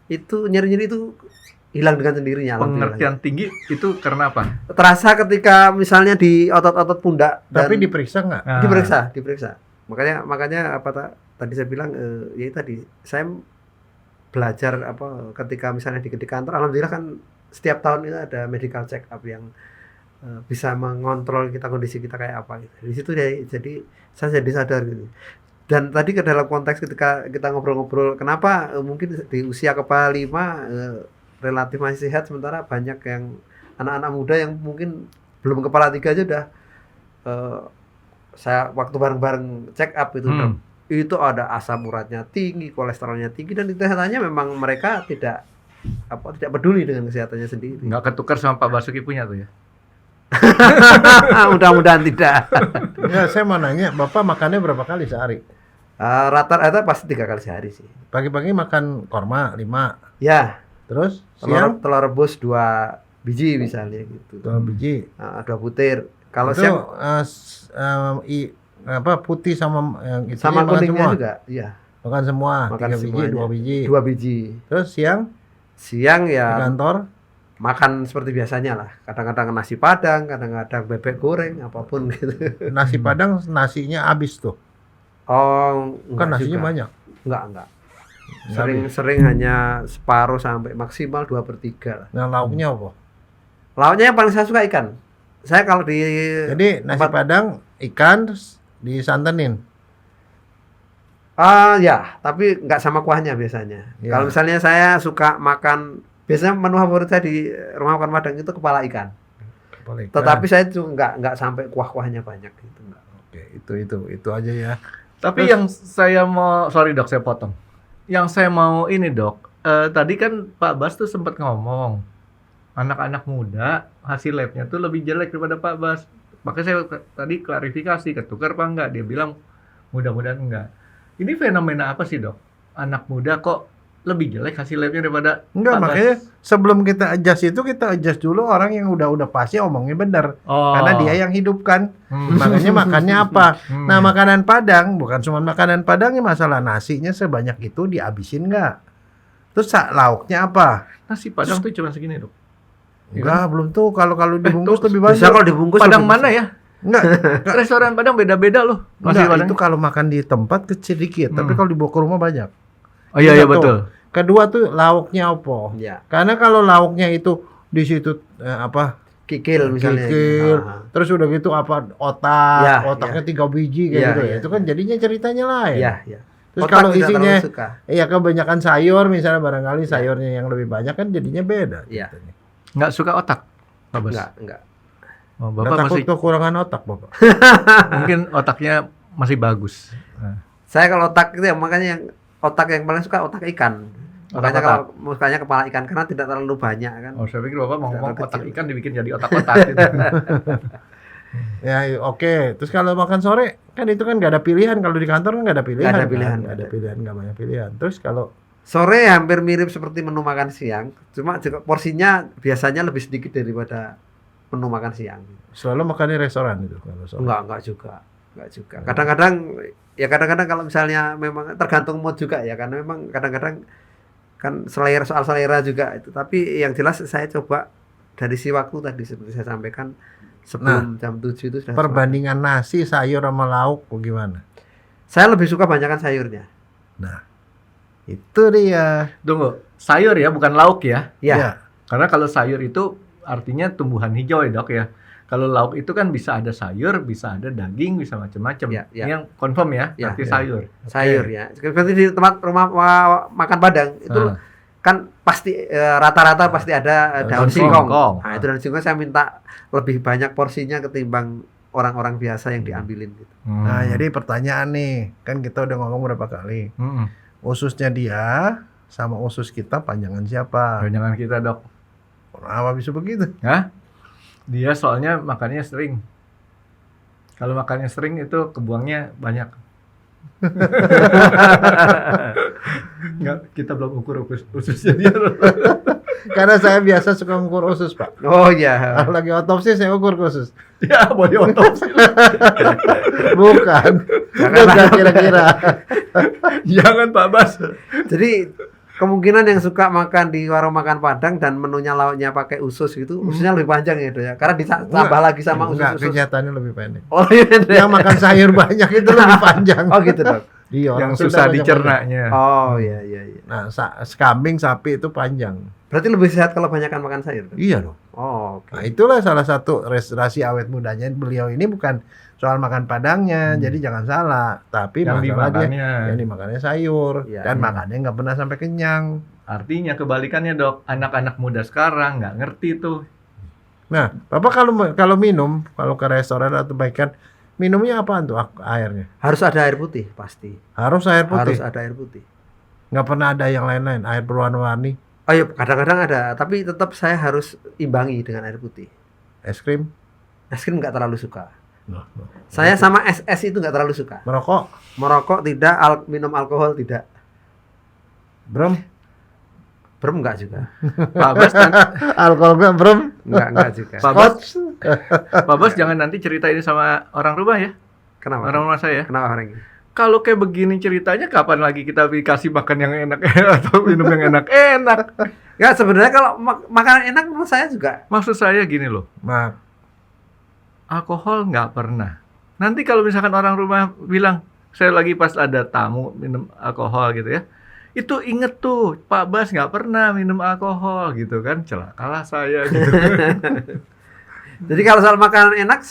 itu nyeri-nyeri itu hilang dengan sendirinya. Pengertian tinggi itu karena apa? Terasa ketika misalnya di otot-otot pundak. Tapi diperiksa nggak? Diperiksa. Makanya tadi saya bilang ya tadi saya belajar ketika misalnya di kantor, alhamdulillah kan setiap tahun itu ada medical check up yang bisa mengontrol kondisi kita kayak apa gitu. Di situ jadi saya jadi sadar gitu. Dan tadi ke dalam konteks ketika kita ngobrol-ngobrol, kenapa mungkin di usia kepala 5 relatif masih sehat, sementara banyak yang anak-anak muda yang mungkin belum kepala 3 aja udah saya waktu bareng-bareng check up itu ada asam uratnya tinggi, kolesterolnya tinggi, dan kesehatannya memang mereka tidak peduli dengan kesehatannya sendiri. Nggak ketukar sama Pak Basuki punya tuh ya? Mudah-mudahan tidak. Ya, saya mau nanya, Bapak makannya berapa kali sehari? Rata-rata pasti 3 kali sehari sih. Pagi-pagi makan korma 5. Ya. Terus siang telur rebus 2 biji misalnya gitu. 2 biji. 2 butir. Kalau itu, siang putih sama yang itu sama kuningnya semua. juga, iya. Makan semua. Makan 3 biji, 2 biji. 2 biji. Terus siang? Siang ya di kantor makan seperti biasanya lah. Kadang-kadang nasi padang, kadang-kadang bebek goreng, apapun gitu. Nasi padang nasinya habis tuh. Oh, kan nasinya juga. banyak. Enggak. Sering hanya separuh sampai maksimal 2/3 lah. Nah, lauknya apa? Lauknya yang paling saya suka ikan. Saya kalau di Jadi nasi padang ikan terus disantenin. Ya, tapi nggak sama kuahnya biasanya. Ya. Kalau misalnya saya suka makan, biasanya menu favorit saya di rumah makan Padang itu kepala ikan. Tetapi saya tuh nggak sampai kuah-kuahnya banyak gitu, enggak. Oke, itu aja ya. Tapi yang saya mau, sorry Dok, saya potong. Yang saya mau ini Dok, tadi kan Pak Bas tuh sempat ngomong, anak-anak muda hasil labnya tuh lebih jelek daripada Pak Bas. Makanya saya tadi klarifikasi, ketukar apa enggak? Dia bilang mudah-mudahan enggak. Ini fenomena apa sih Dok? Anak muda kok lebih jelek hasil labnya daripada Enggak, Pak makanya Bas? sebelum kita adjust itu, kita adjust dulu orang yang udah pasti omongnya benar. Karena dia yang hidupkan. Makanya makannya apa? Nah, makanan Padang, bukan cuma makanan Padangnya, masalah nasinya sebanyak itu dihabisin nggak? Terus lauknya apa? Nasi Padang tuh cuma segini Dok. Enggak, belum tuh. Kalau dibungkus lebih banyak. Bisa kalau dibungkus Padang lebih mana besar. ya? Enggak. Restoran Padang beda-beda loh. Nasi Enggak, Padang. itu kalau makan di tempat kecil dikit, tapi kalau dibawa ke rumah banyak. Oh iya Satu. betul. Kedua tuh lauknya apa? Ya. Karena kalau lauknya itu di situ Kikil misalnya. terus udah gitu otak, Ya, otaknya 3 biji kayak Ya, gitu ya. Itu kan jadinya ceritanya lain. Iya. Terus Otak kalau tidak isinya terlalu suka. ya kebanyakan sayur misalnya, barangkali sayurnya yang lebih banyak kan jadinya beda. Iya. Gitu. Nggak suka otak, Pak Bas? Enggak. Oh, Nggak Bapak takut masih kekurangan otak, Bapak. mungkin otaknya masih bagus. Nah. Saya kalau otak itu ya, makanya yang otak yang paling suka otak ikan. Makanya kalau mukanya kepala ikan karena tidak terlalu banyak kan. Oh, saya pikir Bapak mau ngomong Tidak otak kecil. ikan dibikin jadi otak-otak gitu. Ya oke. Terus kalau makan sore kan itu kan nggak ada pilihan, kalau di kantor kan nggak ada pilihan. Nggak ada pilihan, Nggak ada pilihan, nggak banyak pilihan. Terus kalau Sore hampir mirip seperti menu makan siang, cuma juga porsinya biasanya lebih sedikit daripada menu makan siang. selalu makan di restoran itu kalau sore. Enggak juga. Kadang-kadang kalau misalnya memang tergantung mood juga ya, karena memang kadang-kadang kan soal selera juga itu. Tapi yang jelas saya coba dari si waktu tadi seperti saya sampaikan sebelum jam 7 itu sudah Perbandingan nasi, sayur sama lauk bagaimana? saya lebih suka banyakkan sayurnya. Nah, itu dia. Tunggu, sayur ya, bukan lauk ya? Ya. Karena kalau sayur itu artinya tumbuhan hijau ya Dok ya. Kalau lauk itu kan bisa ada sayur, bisa ada daging, bisa macam-macam. Ya. Ini yang confirm ya, Ya. berarti sayur. Sayur ya. Seperti di tempat rumah makan Padang itu kan pasti rata-rata pasti ada daun singkong. singkong. Nah, itu daun singkong saya minta lebih banyak porsinya ketimbang orang-orang biasa yang diambilin gitu. Nah, jadi pertanyaan nih, kan kita udah ngomong berapa kali. Ususnya dia sama usus kita panjangan siapa? Jangan kita, Dok. Kenapa bisa begitu? Hah? Dia soalnya makannya sering. Kalau makannya sering itu kebuangnya banyak. Enggak, kita belum ukur ususnya dia. Karena saya biasa suka ngukur usus, Pak. Oh iya. Kalau lagi otopsi saya ukur usus. Ya, mau diotopsi. Bukan. Bukan kira-kira. Jangan, Pak Bas. Jadi kemungkinan yang suka makan di warung makan Padang dan menunya lauknya pakai usus gitu, ususnya lebih panjang ya, Dok ya. Karena ditambah lagi sama Enggak, usus-usus. kenyataannya lebih pendek. Oh iya. Yang makan sayur banyak itu lebih panjang. Oh gitu, Dok. Iya, orang Yang Sunda susah banyak dicernanya. Oh iya iya iya. panjang. Nah, kambing, sapi itu panjang. Berarti lebih sehat kalau banyakan makan sayur, Dok? Iya dong. Oh, oke. Nah, itulah salah satu rahasia awet mudanya beliau ini, bukan soal makan Padangnya, jadi jangan salah. Tapi Yang masalah dia dimakannya. yang dimakannya sayur Iya, dan iya. makannya nggak pernah sampai kenyang. Artinya kebalikannya, Dok. Anak-anak muda sekarang nggak ngerti tuh. Nah, Bapak kalau minum, kalau ke restoran atau baikan, minumnya apaan tuh airnya? Harus ada air putih pasti. Harus air putih. Harus ada air putih. Nggak pernah ada yang lain-lain, air berwarna-warni, Oh iya, kadang-kadang ada, tapi tetap saya harus imbangi dengan air putih. es krim. Es krim nggak terlalu suka. Saya sama es itu nggak terlalu suka. Merokok, Merokok tidak, minum alkohol tidak. brem. Brem nggak juga. Pak Bas, Alkohol nggak, brem. Nggak juga. Pak Bas, Scotch. Pak Bas jangan nanti cerita ini sama orang rumah ya. Kenapa? Orang rumah saya. Kenapa orang ini? Kalau kayak begini ceritanya, kapan lagi kita dikasih makan yang enak atau minum yang enak-enak? Ya sebenarnya kalau makanan enak menurut saya juga. Maksud saya gini loh, Nah, alkohol nggak pernah. Nanti kalau misalkan orang rumah bilang, saya lagi pas ada tamu minum alkohol gitu ya, itu inget tuh, Pak Bas nggak pernah minum alkohol gitu kan, celakalah saya gitu. Jadi kalau soal makanan enak,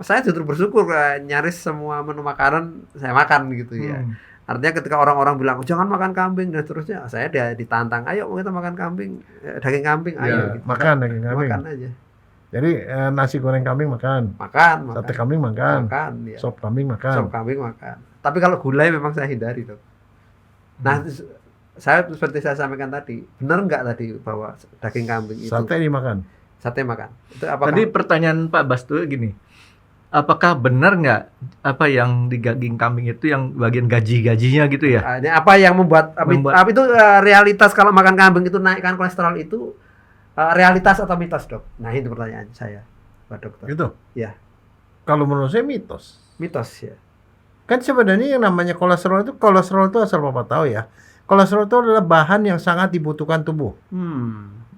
saya justru bersyukur nyaris semua menu makanan saya makan gitu ya. Artinya ketika orang-orang bilang jangan makan kambing dan seterusnya, saya dia ditantang, ayo kita makan kambing, daging kambing, ayo. Gitu. makan daging kambing. Makan aja. Jadi nasi goreng kambing makan, Makan. sate kambing makan, Ya. sop kambing makan. Sop kambing makan. Tapi kalau gulai memang saya hindari, Dok. Nah, saya seperti saya sampaikan tadi, benar nggak tadi bahwa daging kambing itu Sate dimakan. sate makan? Itu apakah Tadi pertanyaan Pak Bas tuh gini, apakah benar nggak apa yang di daging kambing itu yang bagian gaji-gajinya gitu ya? ini apa yang membuat itu realitas kalau makan kambing itu naikkan kolesterol itu realitas atau mitos, Dok? Nah, itu pertanyaan saya, Pak Dokter. Gitu. Ya. Kalau menurut saya mitos. Mitos ya. Kan sebenarnya yang namanya kolesterol itu asal Bapak tahu ya. Kolesterol itu adalah bahan yang sangat dibutuhkan tubuh.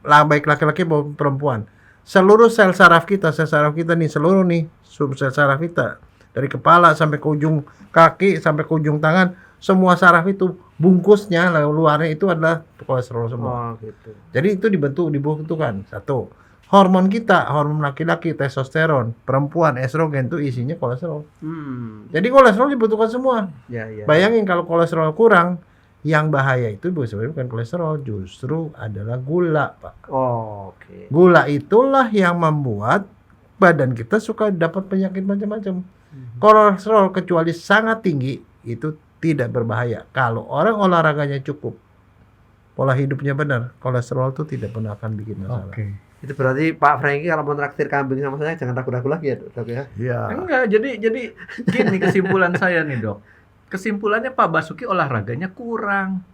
Baik laki-laki maupun perempuan. Seluruh sel saraf kita nih, seluruh nih sel saraf kita, dari kepala sampai ke ujung kaki sampai ke ujung tangan, semua saraf itu bungkusnya luarnya itu adalah kolesterol semua. Oh, gitu. Jadi itu dibutuhkan. Satu, hormon kita, hormon laki-laki testosteron, perempuan estrogen itu isinya kolesterol. Jadi kolesterol dibutuhkan semua. Ya, ya. Bayangin kalau kolesterol kurang, yang bahaya itu sebenarnya bukan kolesterol, justru adalah gula, Pak. Oh, oke. Gula itulah yang membuat badan kita suka dapat penyakit macam-macam. Kolesterol kecuali sangat tinggi itu tidak berbahaya. Kalau orang olahraganya cukup, pola hidupnya benar, kolesterol itu tidak pernah akan bikin masalah. Oke. Itu berarti Pak Franky kalau mau traktir kambing sama saya jangan ragu-ragu lagi ya, Dok ya. Iya. Enggak, jadi gini kesimpulan saya nih, Dok. Kesimpulannya Pak Basuki olahraganya kurang.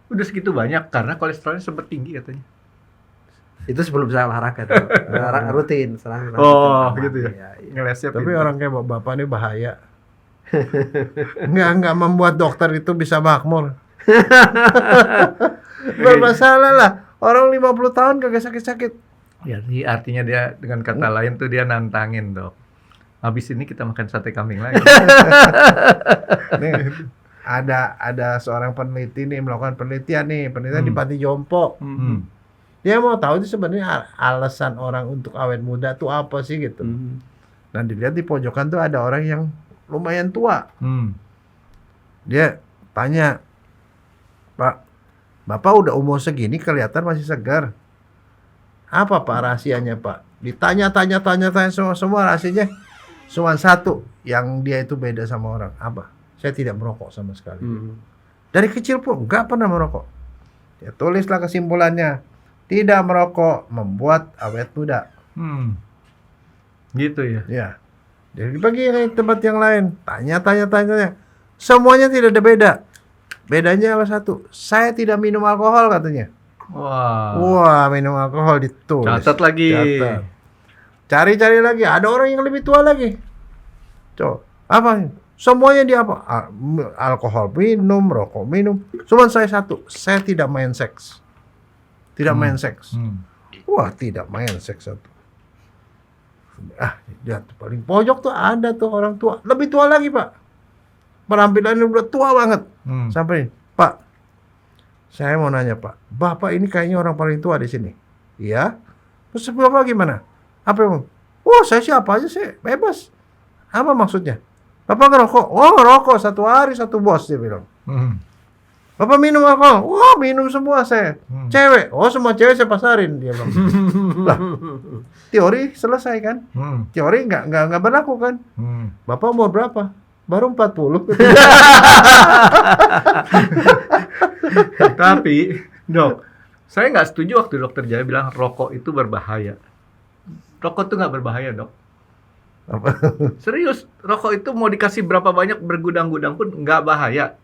Udah segitu banyak karena kolesterolnya sempat tinggi katanya. Itu sebelum saya olahraga, Dok. Rutin, sekarang Oh, rutin. gitu ya. Iya, iya. Ngelesnya Tapi pintar. orang kayak bapak ini bahaya. Nggak membuat dokter itu bisa makmur. Bermasalah lah. Orang 50 tahun kagak sakit-sakit. Jadi artinya dia dengan kata lain tuh dia nantangin, Dok. Habis ini kita makan sate kambing lagi. Nih, ada seorang peneliti nih melakukan penelitian di Panti Jompo. Dia mau tahu itu sebenarnya alasan orang untuk awet muda tuh apa sih gitu. Nah, dilihat di pojokan tuh ada orang yang lumayan tua. Dia tanya, "Pak, Bapak udah umur segini kelihatan masih segar. Apa Pak rahasianya, Pak?" Ditanya semua rahasianya. Cuma satu yang dia itu beda sama orang. Apa? Saya tidak merokok sama sekali. Dari kecil pun nggak pernah merokok. Dia tulislah kesimpulannya. Tidak merokok membuat awet muda. Gitu ya. Ya. Jadi bagi tempat yang lain, tanya. Semuanya tidak ada beda. Bedanya apa satu? Saya tidak minum alkohol katanya. Wah, minum alkohol ditulis. Catat lagi. Catat. Cari-cari lagi. Ada orang yang lebih tua lagi. Coba. Apa? Semuanya dia apa? Alkohol minum, rokok minum. Cuman saya satu. Saya tidak main seks. Tidak main seks. Wah, tidak main seks satu. Dia paling pojok tuh ada tuh orang tua. Lebih tua lagi, Pak. Penampilannya udah tua banget. Sampai, Pak, saya mau nanya, Pak. Bapak ini kayaknya orang paling tua di sini. Iya. Terus Bapak gimana? Apa yang? Saya siapa aja sih, bebas. Apa maksudnya? Bapak ngerokok? Ngerokok 1 hari 1 bos, dia bilang. Bapak minum alkohol? Minum semua saya. Cewek? Semua cewek saya pasarin, dia bilang. Lah, teori selesai kan? Teori nggak berlaku kan? Bapak umur berapa? Baru 40. Tapi, Dok, saya nggak setuju waktu Dokter Jaya bilang rokok itu berbahaya. Rokok itu nggak berbahaya, Dok. Apa? Serius, rokok itu mau dikasih berapa banyak bergudang-gudang pun nggak bahaya.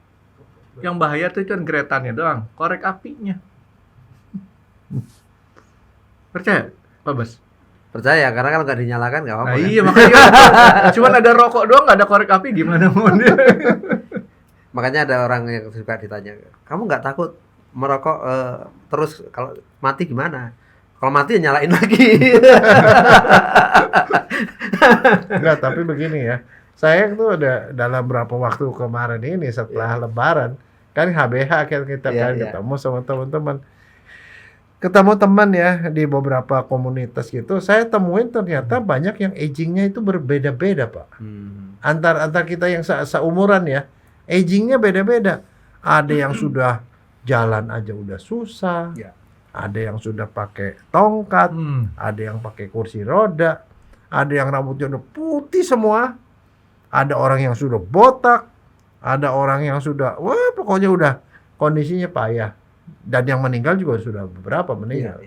Yang bahaya tuh kan geretannya doang, korek apinya. Percaya, Pak Bas? Percaya, karena kalau nggak dinyalakan nggak apa-apa. Nah, kan? iya, makanya cuman ada rokok doang, nggak ada korek api, gimana mau dia? Makanya ada orang yang suka ditanya, kamu nggak takut merokok terus kalau mati gimana? Kalau mati ya nyalain lagi. Enggak, tapi begini ya. Saya tuh ada dalam berapa waktu kemarin ini setelah Lebaran, kan HBH kita kan ketemu sama teman-teman. Ketemu teman ya di beberapa komunitas gitu. Saya temuin ternyata banyak yang agingnya itu berbeda-beda, Pak. Antar kita yang seumuran ya, agingnya beda-beda. Ada yang sudah jalan aja udah susah. Ada yang sudah pakai tongkat, ada yang pakai kursi roda, ada yang rambutnya udah putih semua, ada orang yang sudah botak, ada orang yang sudah, pokoknya udah kondisinya payah. Dan yang meninggal juga sudah beberapa meninggal.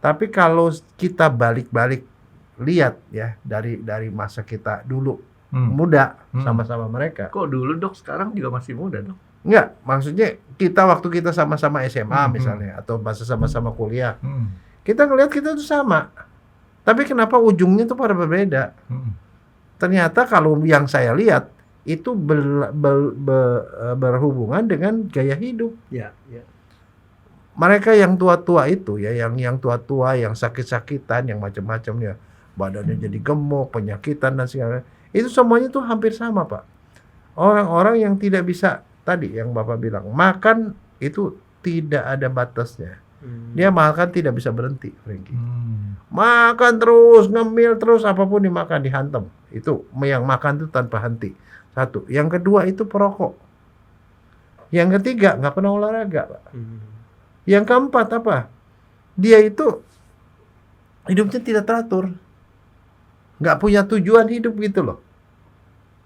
Tapi kalau kita balik-balik lihat ya dari masa kita dulu muda sama-sama mereka. Kok dulu, Dok, sekarang juga masih muda, Dok? Enggak, maksudnya waktu kita sama-sama SMA misalnya atau masa sama-sama kuliah, kita ngelihat kita tuh sama, tapi kenapa ujungnya tuh pada berbeda? Ternyata kalau yang saya lihat itu berhubungan dengan gaya hidup. Mereka yang tua-tua itu ya, yang tua-tua, yang sakit-sakitan, yang macam-macam ya, badannya jadi gemuk, penyakitan dan segala, itu semuanya tuh hampir sama, Pak. Orang-orang yang tidak bisa, tadi yang Bapak bilang, makan itu tidak ada batasnya. Dia makan tidak bisa berhenti, Frankie. Makan terus, ngemil terus, apapun dimakan, dihantam. Itu yang makan itu tanpa henti. Satu. Yang kedua itu perokok. Yang ketiga nggak pernah olahraga, Pak. Yang keempat apa? Dia itu hidupnya tidak teratur, nggak punya tujuan hidup gitu loh.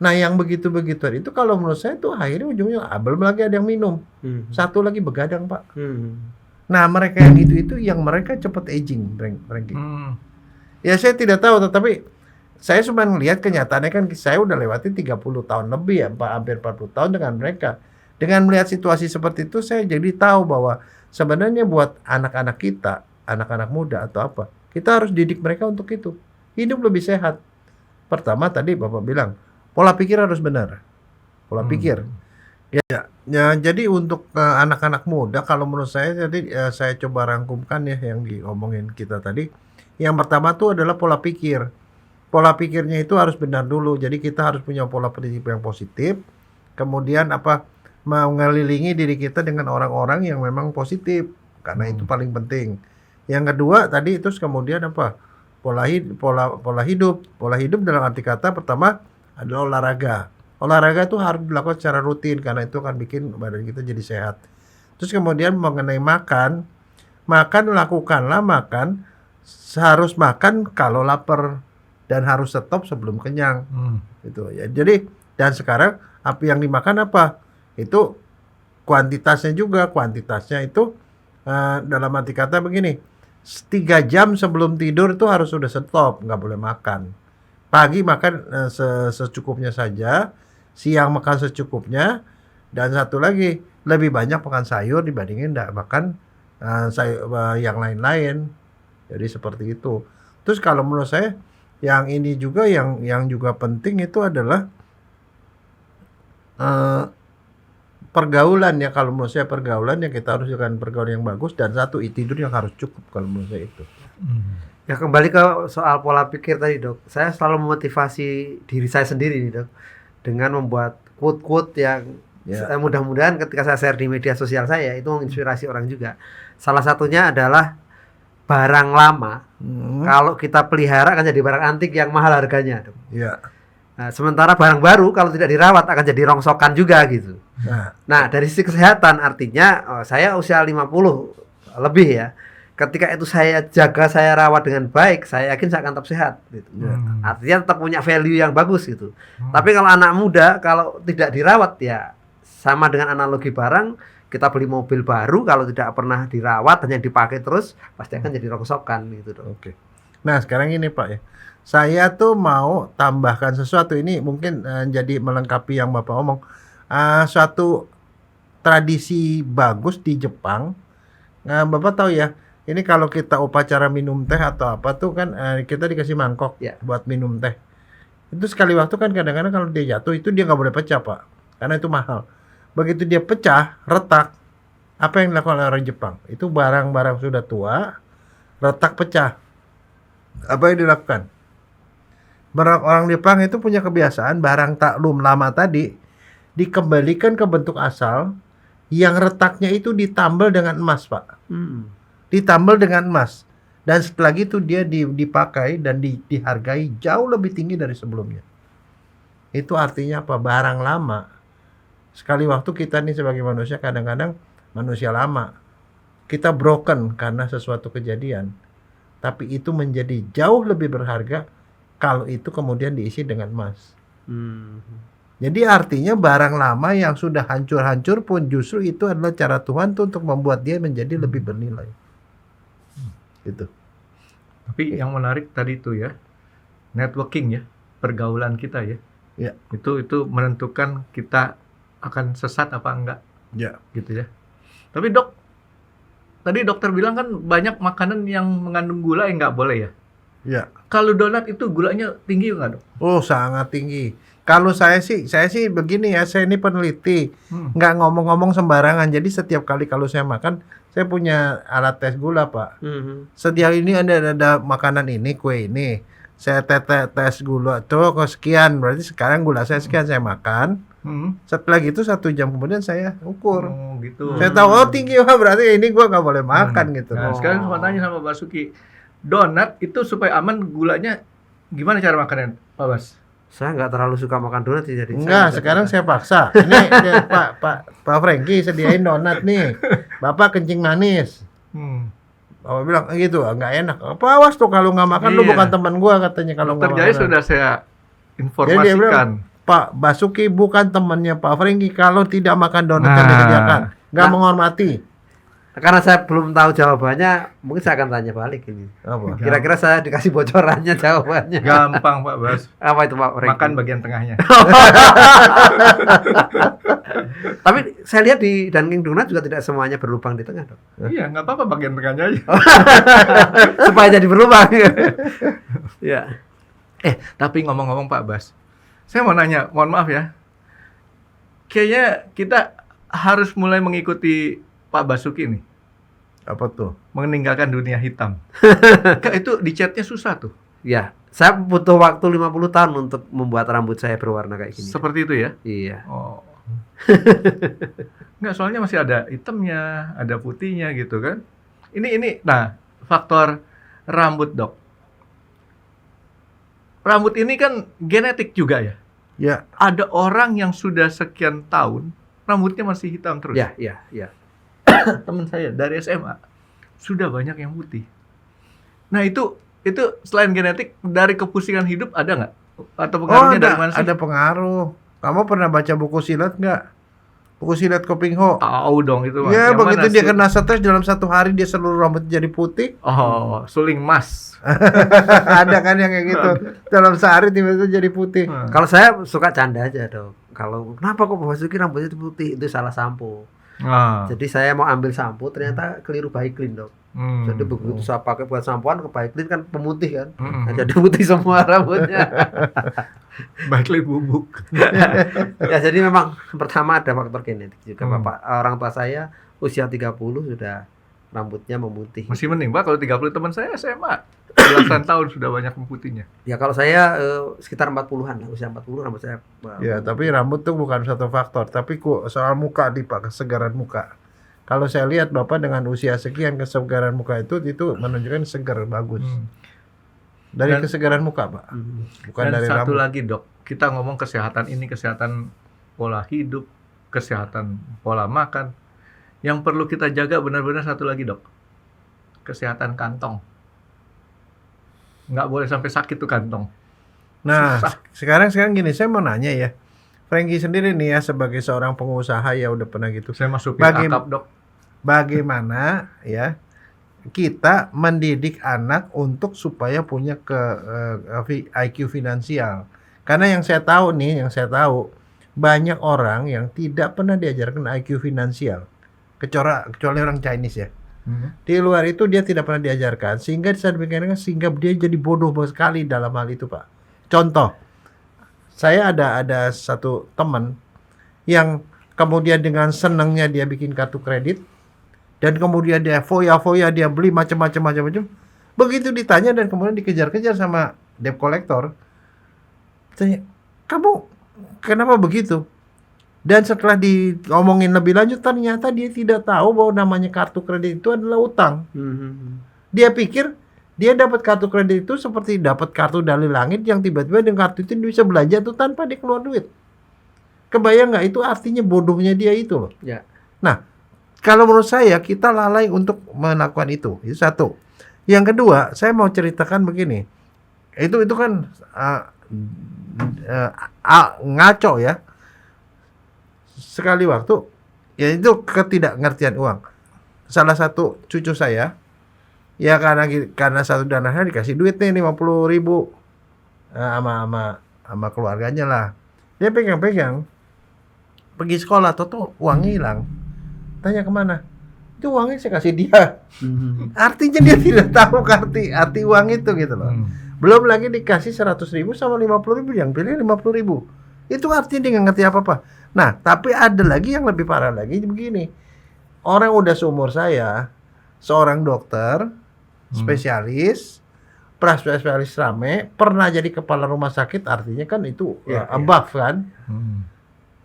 Nah, yang begitu-begituan itu kalau menurut saya tuh akhirnya ujungnya belum lagi ada yang minum. Satu lagi begadang, Pak. Nah, mereka yang itu yang mereka cepat aging, Frankie. Ya saya tidak tahu, tetapi saya cuma melihat kenyataannya kan saya udah lewatin 30 tahun lebih ya, hampir 40 tahun dengan mereka. Dengan melihat situasi seperti itu saya jadi tahu bahwa sebenarnya buat anak-anak kita, anak-anak muda atau apa, kita harus didik mereka untuk itu. Hidup lebih sehat. Pertama tadi Bapak bilang, pola pikir harus benar. Pola pikir. Ya, jadi untuk anak-anak muda kalau menurut saya jadi saya coba rangkumkan ya yang diomongin kita tadi. Yang pertama tuh adalah pola pikir. Pola pikirnya itu harus benar dulu. Jadi kita harus punya pola pikir yang positif. Kemudian mengelilingi diri kita dengan orang-orang yang memang positif, karena itu paling penting. Yang kedua tadi itu kemudian pola hidup dalam arti kata pertama adalah olahraga. Olahraga itu harus dilakukan secara rutin karena itu akan bikin badan kita jadi sehat. Terus kemudian mengenai makan lakukanlah makan, harus makan kalau lapar. dan harus stop sebelum kenyang. Gitu ya. Jadi dan sekarang apa yang dimakan apa? Itu kuantitasnya juga. Kuantitasnya itu dalam arti kata begini, 3 jam sebelum tidur itu harus sudah stop, nggak boleh makan. Pagi makan secukupnya saja, siang makan secukupnya, dan satu lagi lebih banyak makan sayur dibandingin nggak makan sayur yang lain-lain. Jadi seperti itu. Terus kalau menurut saya yang ini juga yang juga penting itu adalah pergaulan ya. Kalau menurut saya pergaulan yang kita harus lakukan pergaulan yang bagus, dan satu tidur yang harus cukup kalau menurut saya itu. Ya kembali ke soal pola pikir tadi Dok, saya selalu memotivasi diri saya sendiri nih Dok, dengan membuat quote-quote yang mudah-mudahan ketika saya share di media sosial saya itu menginspirasi orang juga. Salah satunya adalah barang lama kalau kita pelihara akan jadi barang antik yang mahal harganya Dok. Ya. Nah, sementara barang baru kalau tidak dirawat akan jadi rongsokan juga gitu. Nah dari sisi kesehatan artinya saya usia 50 lebih ya. Ketika itu saya jaga, saya rawat dengan baik, saya yakin saya akan tetap sehat gitu. Artinya tetap punya value yang bagus gitu. Tapi kalau anak muda kalau tidak dirawat ya sama dengan analogi barang, kita beli mobil baru kalau tidak pernah dirawat hanya dipakai terus pasti akan jadi rongsokan gitu Dok. Oke. Nah, sekarang ini Pak ya. Saya tuh mau tambahkan sesuatu ini mungkin jadi melengkapi yang Bapak omong. Suatu tradisi bagus di Jepang. Nah, Bapak tahu ya, ini kalau kita upacara minum teh atau apa tuh kan kita dikasih mangkok buat minum teh. Itu sekali waktu kan kadang-kadang kalau dia jatuh itu dia nggak boleh pecah Pak, karena itu mahal. Begitu dia pecah, retak, apa yang dilakukan oleh orang Jepang? Itu barang-barang sudah tua, retak pecah. Apa yang dilakukan? Orang Jepang itu punya kebiasaan barang taklum lama tadi dikembalikan ke bentuk asal, yang retaknya itu ditambal dengan emas Pak. Ditambal dengan emas, dan setelah itu dia dipakai dan dihargai jauh lebih tinggi dari sebelumnya. Itu artinya apa? Barang lama. Sekali waktu kita nih sebagai manusia kadang-kadang manusia lama kita broken karena sesuatu kejadian, tapi itu menjadi jauh lebih berharga kalau itu kemudian diisi dengan emas. Jadi artinya barang lama yang sudah hancur-hancur pun justru itu adalah cara Tuhan tuh untuk membuat dia menjadi lebih bernilai. Gitu. Tapi yang menarik tadi itu ya, networking ya, pergaulan kita ya. Ya. Itu menentukan kita akan sesat apa enggak. Ya. Gitu ya. Tapi Dok, tadi dokter bilang kan banyak makanan yang mengandung gula yang nggak boleh ya. Ya. Kalau donat itu gulanya tinggi nggak Dok? Oh, sangat tinggi. Kalau saya sih begini ya, saya ini peneliti, nggak ngomong-ngomong sembarangan. Jadi setiap kali kalau saya makan, saya punya alat tes gula Pak. Setiap ini ada makanan ini, kue ini, saya tes gula tuh kok sekian, berarti sekarang gula saya sekian, saya makan. Setelah gitu 1 jam kemudian saya ukur. Oh gitu. Saya tahu tinggi Pak, berarti ini gua nggak boleh makan gitu. Nah, sekarang saya tanya sama Pak Suki, donat itu supaya aman gulanya gimana cara makannya Pak Bas? Saya nggak terlalu suka makan donat jadi. Enggak, sekarang saya paksa. Ini Pak Franky sediain donat nih. Bapak kencing manis. Bapak bilang gitu, nggak enak. Apa awas tuh kalau nggak makan lu bukan teman gua katanya kalau nggak makan. Dokter Jaya sudah saya informasikan. Jadi dia bilang, Pak Basuki bukan temannya Pak Franky kalau tidak makan donat yang disediakan. Nggak menghormati. Karena saya belum tahu jawabannya, mungkin saya akan tanya balik ini. Apa? Kira-kira saya dikasih bocorannya jawabannya. Gampang Pak Bas. Apa itu Pak Franky? Makan bagian tengahnya. Tapi saya lihat di Dunkin Donut juga tidak semuanya berlubang di tengah Dok. Iya, nggak apa-apa bagian tengahnya aja. Supaya jadi berlubang. Ya. Tapi ngomong-ngomong Pak Bas, saya mau nanya, mohon maaf ya. Kayaknya kita harus mulai mengikuti Pak Basuki nih. Apa tuh? Meninggalkan dunia hitam. Itu di chatnya susah tuh. Ya, saya butuh waktu 50 tahun untuk membuat rambut saya berwarna kayak gini. Seperti itu ya? Iya. Oh. Enggak, soalnya masih ada hitamnya, ada putihnya gitu kan. Ini nah, faktor rambut, Dok. Rambut ini kan genetik juga ya? Ya. Ada orang yang sudah sekian tahun rambutnya masih hitam terus. Ya. Teman saya dari SMA sudah banyak yang putih. Nah, itu itu selain genetik dari kepusingan hidup ada nggak? Atau pengaruhnya dari mana sih? Ada pengaruh. Kamu pernah baca buku silat nggak? Buku silat Koping Ho. Tahu dong itu Mas. Ya, Yang begitu mana dia sih? kena stres dalam 1 hari dia seluruh rambut jadi putih. Oh, suling emas. Ada kan yang kayak gitu. Dalam sehari tiba-tiba jadi putih. Kalau saya suka canda aja dok. Kalau kenapa kok Pak Basuki rambutnya putih, itu salah sampo. Jadi saya mau ambil sampo, ternyata keliru Baiklin dok. Jadi begitu saya pakai buat sampoan ke Baiklin kan pemutih kan, nah, jadi putih semua rambutnya. Baiklin bubuk. Ya jadi memang pertama ada faktor genetik juga. Bapak orang tua saya usia 30 sudah rambutnya memutih. Masih mending Pak kalau 30 teman saya SMA. Belasan tahun sudah banyak memutihnya. Ya kalau saya sekitar 40-an lah, usia 40 rambut saya. Ya, tapi rambut tuh bukan satu faktor, tapi soal muka nih Pak, kesegaran muka. Kalau saya lihat Bapak dengan usia sekian, kesegaran muka itu menunjukkan segar, bagus. Dari kesegaran muka Pak, bukan Dan dari satu rambut. lagi dok, kita ngomong kesehatan ini, kesehatan pola hidup, kesehatan pola makan. Yang perlu kita jaga benar-benar satu lagi dok, kesehatan kantong. Nggak boleh sampai sakit tuh kantong. Nah, Susah. sekarang gini, saya mau nanya ya, Frankie sendiri nih ya sebagai seorang pengusaha ya udah pernah gitu. Saya masukin akap dok. Bagaimana ya kita mendidik anak untuk supaya punya IQ finansial? Karena yang saya tahu banyak orang yang tidak pernah diajarkan IQ finansial, kecuali orang Chinese ya. Di luar itu dia tidak pernah diajarkan, sehingga sehingga dia jadi bodoh sekali dalam hal itu Pak. Contoh, saya ada satu teman yang kemudian dengan senangnya dia bikin kartu kredit, dan kemudian dia foya-foya, dia beli macam-macam. Begitu ditanya dan kemudian dikejar-kejar sama debt collector, tanya, kamu kenapa begitu? Dan setelah diomongin lebih lanjut, ternyata dia tidak tahu bahwa namanya kartu kredit itu adalah utang. Dia pikir dia dapat kartu kredit itu seperti dapat kartu dari langit yang tiba-tiba dengan kartu itu dia bisa belanja tuh tanpa dia keluar duit. Kebayang nggak itu artinya bodohnya dia itu loh. Ya. Nah, kalau menurut saya kita lalai untuk melakukan itu. Itu satu. Yang kedua, saya mau ceritakan begini. Itu kan ngaco ya. Sekali waktu, ya itu ketidakngertian uang. Salah satu cucu saya, ya karena satu dananya dikasih duit nih 50.000 sama keluarganya lah. Dia pegang-pegang, pergi sekolah, tuh uangnya hilang. Tanya kemana? Itu uangnya saya kasih dia. Artinya dia tidak tahu arti uang itu gitu loh. Belum lagi dikasih 100.000 sama 50.000, yang pilih 50.000. Itu artinya dia nggak ngerti apa-apa. Nah, tapi ada lagi yang lebih parah lagi begini. Orang udah seumur saya, seorang dokter, spesialis, praspesialis rame, pernah jadi kepala rumah sakit, artinya kan itu above kan.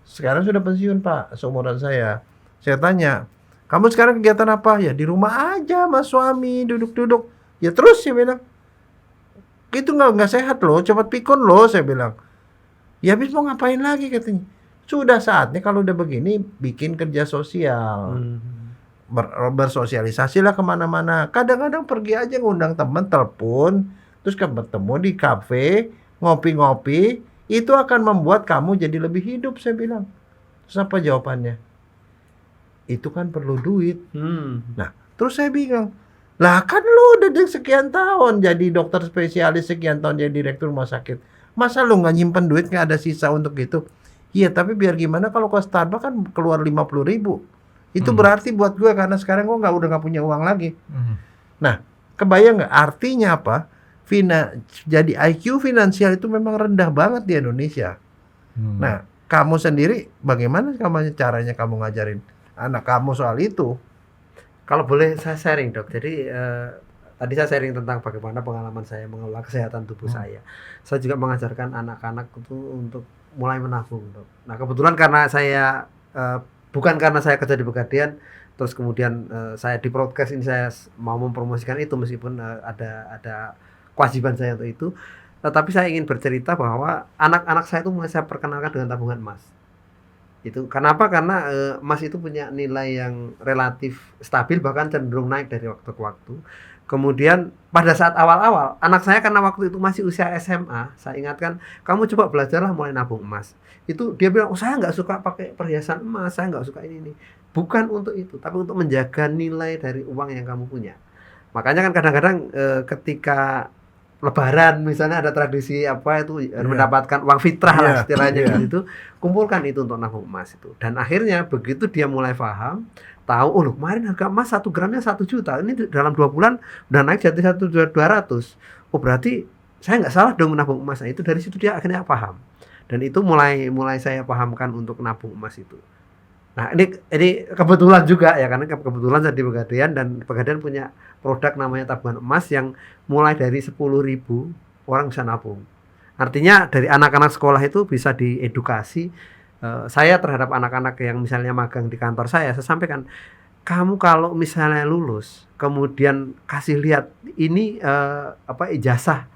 Sekarang sudah pensiun Pak, seumuran saya. Saya tanya, kamu sekarang kegiatan apa? Ya di rumah aja sama suami, duduk-duduk. Ya terus saya bilang, itu nggak sehat loh, cepat pikun loh, saya bilang. Ya habis mau ngapain lagi katanya. Sudah saatnya kalau udah begini bikin kerja sosial. Bersosialisasi lah kemana-mana. Kadang-kadang pergi aja ngundang teman, telepon, terus bertemu di kafe, ngopi-ngopi. Itu akan membuat kamu jadi lebih hidup, saya bilang. Terus apa jawabannya? Itu kan perlu duit. Nah, terus saya bingung. Lah kan lu udah sekian tahun jadi dokter spesialis, sekian tahun jadi direktur rumah sakit. Masa lu nggak nyimpen duit, nggak ada sisa untuk itu? Iya, tapi biar gimana kalau ke Starbucks kan keluar 50.000. Itu berarti buat gue karena sekarang gue udah nggak punya uang lagi. Nah, kebayang nggak artinya apa? Jadi IQ finansial itu memang rendah banget di Indonesia. Nah, kamu sendiri bagaimana caranya kamu ngajarin anak kamu soal itu? Kalau boleh saya sharing dok. Jadi tadi saya sharing tentang bagaimana pengalaman saya mengelola kesehatan tubuh saya. Saya juga mengajarkan anak-anak itu untuk mulai menabung dok. Nah kebetulan karena saya bukan karena saya kerja di Pegadaian, terus kemudian saya di podcast ini saya mau mempromosikan itu meskipun ada kewajiban saya untuk itu. Tetapi saya ingin bercerita bahwa anak-anak saya itu mulai saya perkenalkan dengan tabungan emas. Itu kenapa? Karena emas itu punya nilai yang relatif stabil, bahkan cenderung naik dari waktu ke waktu. Kemudian pada saat awal-awal, anak saya karena waktu itu masih usia SMA, saya ingatkan, kamu coba belajarlah mulai nabung emas. Itu dia bilang, oh saya nggak suka pakai perhiasan emas, saya nggak suka ini. Bukan untuk itu, tapi untuk menjaga nilai dari uang yang kamu punya. Makanya kan kadang-kadang ketika Lebaran misalnya ada tradisi apa itu mendapatkan uang fitrah lah istilahnya gitu, kumpulkan itu untuk nabung emas itu. Dan akhirnya begitu dia mulai paham, tahu, oh loh kemarin harga emas 1 gramnya 1 juta, ini dalam 2 bulan udah naik jadi 1.200.000. Oh berarti saya nggak salah dong menabung emas. Nah, itu dari situ dia akhirnya paham. Dan itu mulai saya pahamkan untuk nabung emas itu. Nah ini kebetulan juga ya, karena kebetulan saya di Pegadaian dan Pegadaian punya produk namanya tabungan emas yang mulai dari 10.000 orang bisa nabung. Artinya dari anak-anak sekolah itu bisa diedukasi. Saya terhadap anak-anak yang misalnya magang di kantor saya sampaikan, kamu kalau misalnya lulus kemudian kasih lihat ini ijazah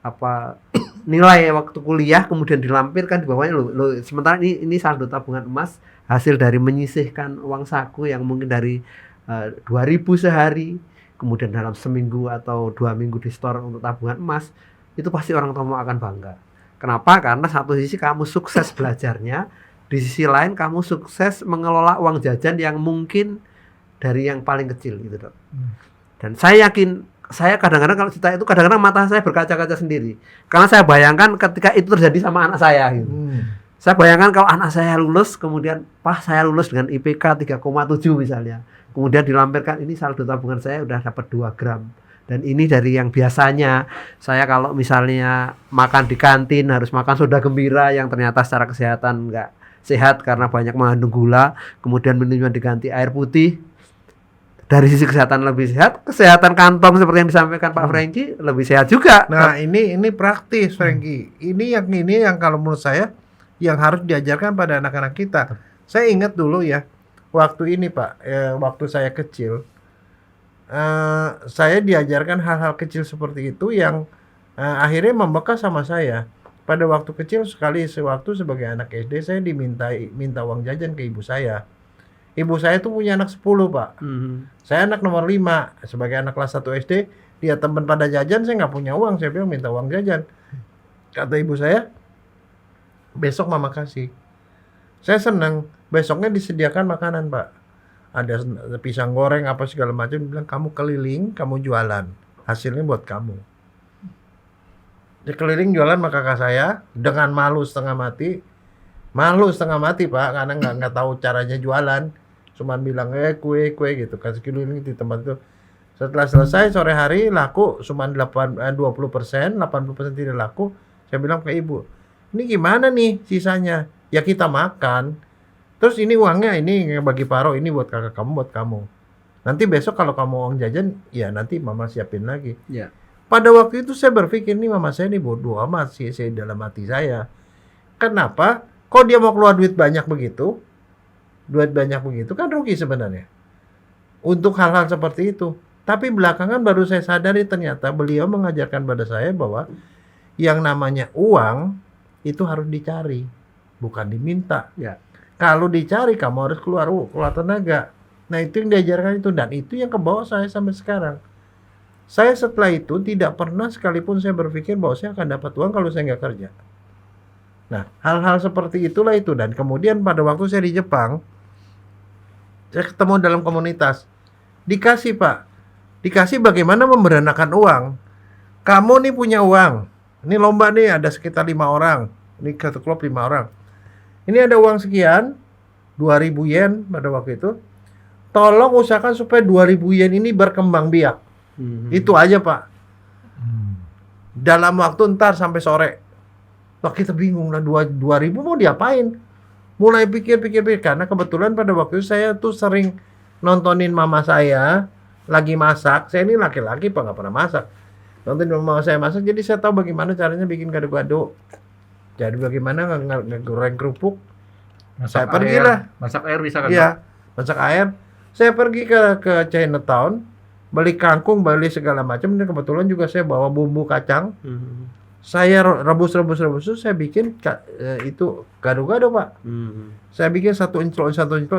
apa nilai waktu kuliah, kemudian dilampirkan di bawahnya lo sementara ini saldo tabungan emas hasil dari menyisihkan uang saku yang mungkin dari 2.000 sehari, kemudian dalam seminggu atau 2 minggu di store untuk tabungan emas, itu pasti orang tua akan bangga. Kenapa? Karena satu sisi kamu sukses belajarnya, di sisi lain kamu sukses mengelola uang jajan yang mungkin dari yang paling kecil gitu, Dok. Dan saya yakin, saya kadang-kadang kalau cerita itu kadang-kadang mata saya berkaca-kaca sendiri. Karena saya bayangkan ketika itu terjadi sama anak saya gitu. Saya bayangkan kalau anak saya lulus, kemudian saya lulus dengan IPK 3,7 misalnya. Kemudian dilampirkan, ini saldo tabungan saya udah dapat 2 gram. Dan ini dari yang biasanya saya kalau misalnya makan di kantin harus makan soda gembira yang ternyata secara kesehatan enggak sehat karena banyak mengandung gula. Kemudian minumnya diganti air putih. Dari sisi kesehatan lebih sehat, kesehatan kantong seperti yang disampaikan Pak Franky lebih sehat juga. Nah, ini praktis, Franky. Ini yang kalau menurut saya yang harus diajarkan pada anak-anak kita. Saya ingat dulu ya, waktu ini Pak, waktu saya kecil, saya diajarkan hal-hal kecil seperti itu yang akhirnya membekas sama saya. Pada waktu kecil sekali, sewaktu sebagai anak SD, saya minta uang jajan ke ibu saya. Ibu saya tuh punya anak 10 Pak. Saya anak nomor 5. Sebagai anak kelas 1 SD, dia teman pada jajan, saya nggak punya uang. Saya bilang minta uang jajan. Kata ibu saya, besok mama kasih. Saya senang. Besoknya disediakan makanan Pak. Ada pisang goreng apa segala macam. Dia bilang, kamu keliling, kamu jualan. Hasilnya buat kamu. Dia keliling jualan sama kakak saya dengan malu setengah mati. Malu setengah mati Pak, karena nggak tahu caranya jualan. Cuman bilang kue gitu, kasih keliling di tempat itu. Setelah selesai sore hari laku cuman 20%, 80% tidak laku. Saya bilang ke ibu, ini gimana nih sisanya? Ya kita makan. Terus ini uangnya ini bagi Paro, ini buat kakak kamu, buat kamu. Nanti besok kalau kamu uang jajan, ya nanti mama siapin lagi. Ya. Pada waktu itu saya berpikir, nih mama saya ini bodoh amat sih, saya dalam hati saya. Kenapa? Kok dia mau keluar duit banyak begitu? Duit banyak begitu kan rugi sebenarnya. Untuk hal-hal seperti itu. Tapi belakangan baru saya sadari ternyata beliau mengajarkan pada saya bahwa yang namanya uang itu harus dicari, bukan diminta. Ya. Kalau dicari kamu harus keluar tenaga. Nah itu yang diajarkan itu, dan itu yang kebawa saya sampai sekarang. Saya setelah itu tidak pernah sekalipun saya berpikir bahwa saya akan dapat uang kalau saya nggak kerja. Nah, hal-hal seperti itulah itu. Dan kemudian pada waktu saya di Jepang, saya ketemu dalam komunitas. Dikasih Pak, dikasih bagaimana memberanakan uang. Kamu nih punya uang, ini lomba nih ada sekitar 5 orang. Ini satu klub 5 orang. Ini ada uang sekian, 2.000 yen pada waktu itu. Tolong usahakan supaya 2.000 yen ini berkembang biak. Itu aja Pak. Dalam waktu ntar sampai sore. Wah kita bingung lah, 2.000 mau diapain? Mulai pikir-pikir karena kebetulan pada waktu itu saya tuh sering nontonin mama saya lagi masak. Saya ini laki-laki Pak, nggak pernah masak. Nontonin mama saya masak, jadi saya tahu bagaimana caranya bikin gado-gado. Jadi bagaimana ngegoreng kerupuk. Saya pergilah. Masak air bisa kan? Iya, masak air. Saya pergi ke Chinatown, beli kangkung, beli segala macam. Dan kebetulan juga saya bawa bumbu kacang. Saya rebus, terus saya bikin itu gado-gado, Pak. Saya bikin satu inclo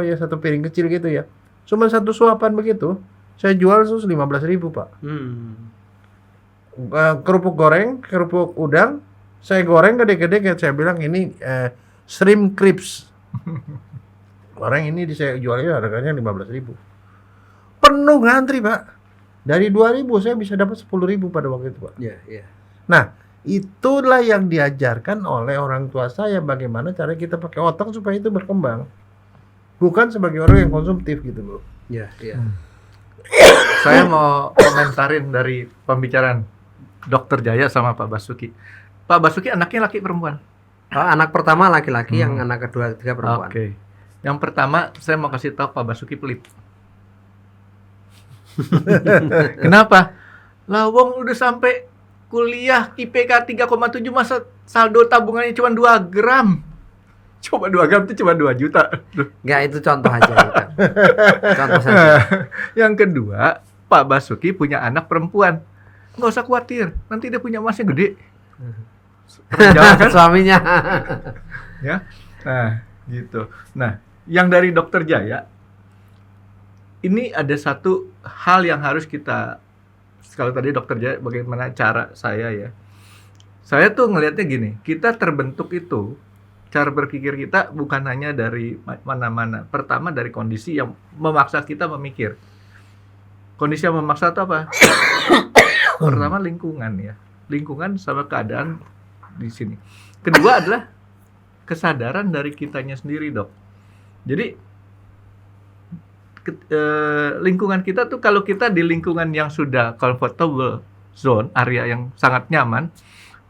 ya, satu piring kecil gitu ya. Cuma satu suapan begitu. Saya jual 15.000, Pak. Kerupuk goreng, kerupuk udang, saya goreng gede-gede, kayak saya bilang ini shrimp crisps. Goreng ini saya jualnya harganya 15.000. Penuh ngantri, Pak. Dari 2.000 saya bisa dapat 10.000 pada waktu itu, Pak. Iya. Nah, itulah yang diajarkan oleh orang tua saya, bagaimana cara kita pakai otak supaya itu berkembang. Bukan sebagai orang yang konsumtif gitu loh. Iya. Saya mau komentarin dari pembicaraan Dokter Jaya sama Pak Basuki. Pak Basuki anaknya laki perempuan? Anak pertama laki-laki, yang anak kedua ketiga perempuan. Oke. Yang pertama saya mau kasih tahu Pak Basuki pelit. Kenapa? Lah wong udah sampai kuliah IPK 3,7 masa saldo tabungannya cuma 2 gram. Coba 2 gram itu cuma 2 juta. Enggak, itu contoh aja. Contoh saja. Yang kedua, Pak Basuki punya anak perempuan. Nggak usah khawatir, nanti dia punya emasnya gede. Jangan kan? Suaminya. Ya. Nah, gitu. Nah, yang dari Dokter Jaya, ini ada satu hal yang harus kita, kalau tadi Dokter Jaya bagaimana cara saya ya. Saya tuh ngelihatnya gini, kita terbentuk itu, cara berpikir kita bukan hanya dari mana-mana. Pertama dari kondisi yang memaksa kita memikir. Kondisi yang memaksa itu apa? Pertama lingkungan ya. Lingkungan sama keadaan di sini. Kedua adalah kesadaran dari kitanya sendiri, Dok. Jadi lingkungan kita tuh, kalau kita di lingkungan yang sudah comfortable zone, area yang sangat nyaman,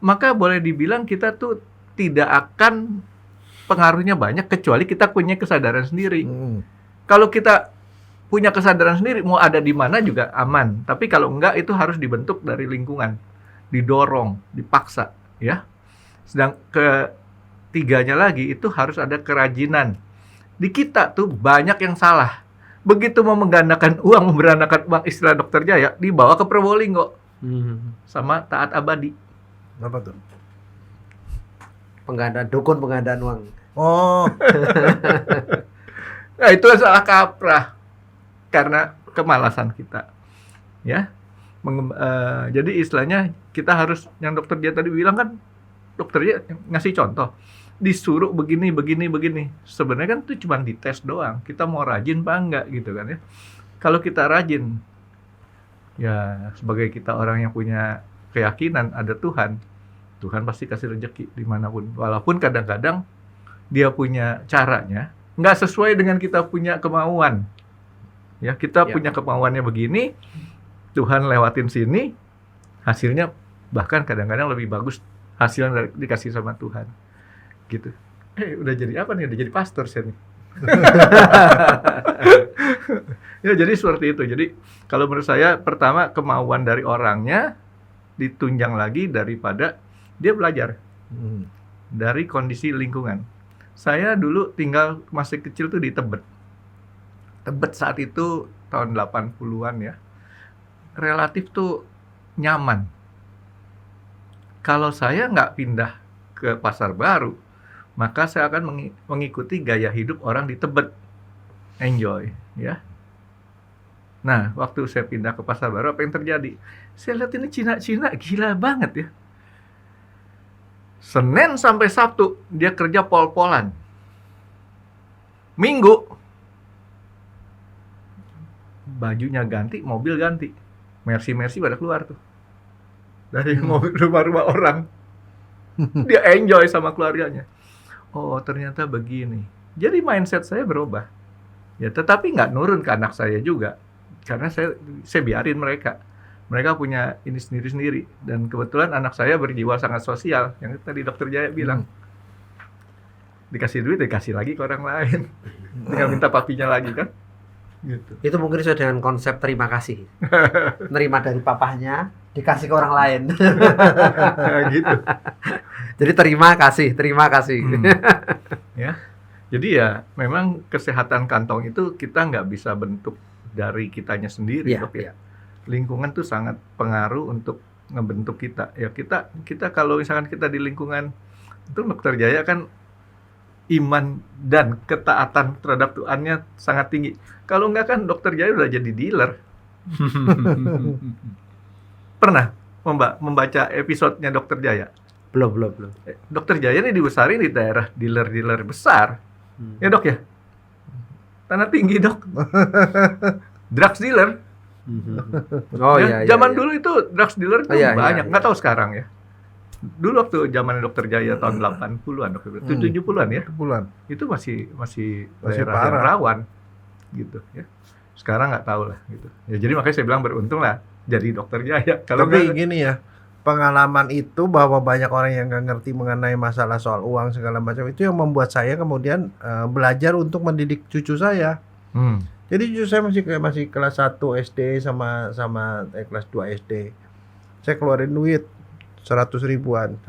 maka boleh dibilang kita tuh tidak akan pengaruhnya banyak kecuali kita punya kesadaran sendiri. Kalau kita punya kesadaran sendiri, mau ada di mana juga aman. Tapi kalau enggak, itu harus dibentuk dari lingkungan, didorong, dipaksa, ya. Sedang ketiganya lagi itu harus ada kerajinan. Di kita tuh banyak yang salah. Begitu mau menggandakan uang, istilah Dokter Jaya, dibawa ke Probolinggo sama taat abadi. Apa tuh? Dukun penggandaan uang. Oh. Nah, itu salah kaprah karena kemalasan kita, ya. Jadi istilahnya kita harus, yang Dokter Jaya tadi bilang kan, Dokter Jaya ngasih contoh, disuruh begini. Sebenarnya kan itu cuma dites doang. Kita mau rajin apa enggak gitu kan ya. Kalau kita rajin, ya sebagai kita orang yang punya keyakinan ada Tuhan pasti kasih rezeki dimanapun. Walaupun kadang-kadang dia punya caranya nggak sesuai dengan kita punya kemauan. Ya, kita punya kemauannya begini, Tuhan lewatin sini, hasilnya bahkan kadang-kadang lebih bagus hasil yang dikasih sama Tuhan. Gitu. Udah jadi apa nih? Udah jadi pastor saya nih. Ya, jadi seperti itu. Jadi kalau menurut saya, pertama kemauan dari orangnya ditunjang lagi daripada dia belajar dari kondisi lingkungan. Saya dulu tinggal masih kecil tuh di Tebet. Tebet saat itu tahun 80-an ya. Relatif tuh nyaman. Kalau saya nggak pindah ke Pasar Baru, maka saya akan mengikuti gaya hidup orang di Tebet. Enjoy, ya. Nah, waktu saya pindah ke Pasar Baru, apa yang terjadi? Saya lihat ini Cina-Cina gila banget ya. Senin sampai Sabtu, dia kerja pol-polan. Minggu, bajunya ganti, mobil ganti. Mercy pada keluar tuh. Dari mobil rumah-rumah orang. Dia enjoy sama keluarganya. Oh, ternyata begini. Jadi mindset saya berubah. Ya, tetapi nggak nurun ke anak saya juga. Karena saya biarin mereka. Mereka punya ini sendiri-sendiri. Dan kebetulan anak saya berjiwa sangat sosial. Yang tadi Dokter Jaya bilang. Dikasih duit, dikasih lagi ke orang lain. Tinggal minta papinya lagi kan. Gitu. Itu mungkin sesuai dengan konsep terima kasih. Nerima dari papahnya, dikasih ke orang lain. Gitu. Jadi terima kasih. Ya. Jadi ya memang kesehatan kantong itu kita nggak bisa bentuk dari kitanya sendiri, Iya, Dok, ya. Lingkungan tuh sangat pengaruh untuk ngebentuk kita. Ya kita kalau misalkan kita di lingkungan itu Dokter Jaya kan iman dan ketaatan terhadap Tuhannya sangat tinggi. Kalau enggak kan Dokter Jaya udah jadi dealer. Pernah membaca episodenya Dokter Jaya? Belum. Dokter Jaya ini dibesarin di daerah dealer-dealer besar. Ya dok ya? Tanah tinggi dok. Drugs dealer. Oh Ya, iya. zaman dulu itu drugs dealer tuh Iya, banyak. iya. Nggak tahu sekarang ya. Dulu waktu zaman Dokter Jaya tahun 80-an, 70-an ya. Bulan. Itu masih Masih daerah yang parah. rawan gitu ya. Sekarang nggak tahu lah gitu. Ya jadi makanya saya bilang beruntung lah jadi Dokter Jaya. Kalau Tapi nggak, gini ya, pengalaman itu bahwa banyak orang yang nggak ngerti mengenai masalah soal uang segala macam itu yang membuat saya kemudian belajar untuk mendidik cucu saya. Jadi cucu saya masih kelas 1 SD sama kelas 2 SD. Saya keluarin duit 100 ribuan.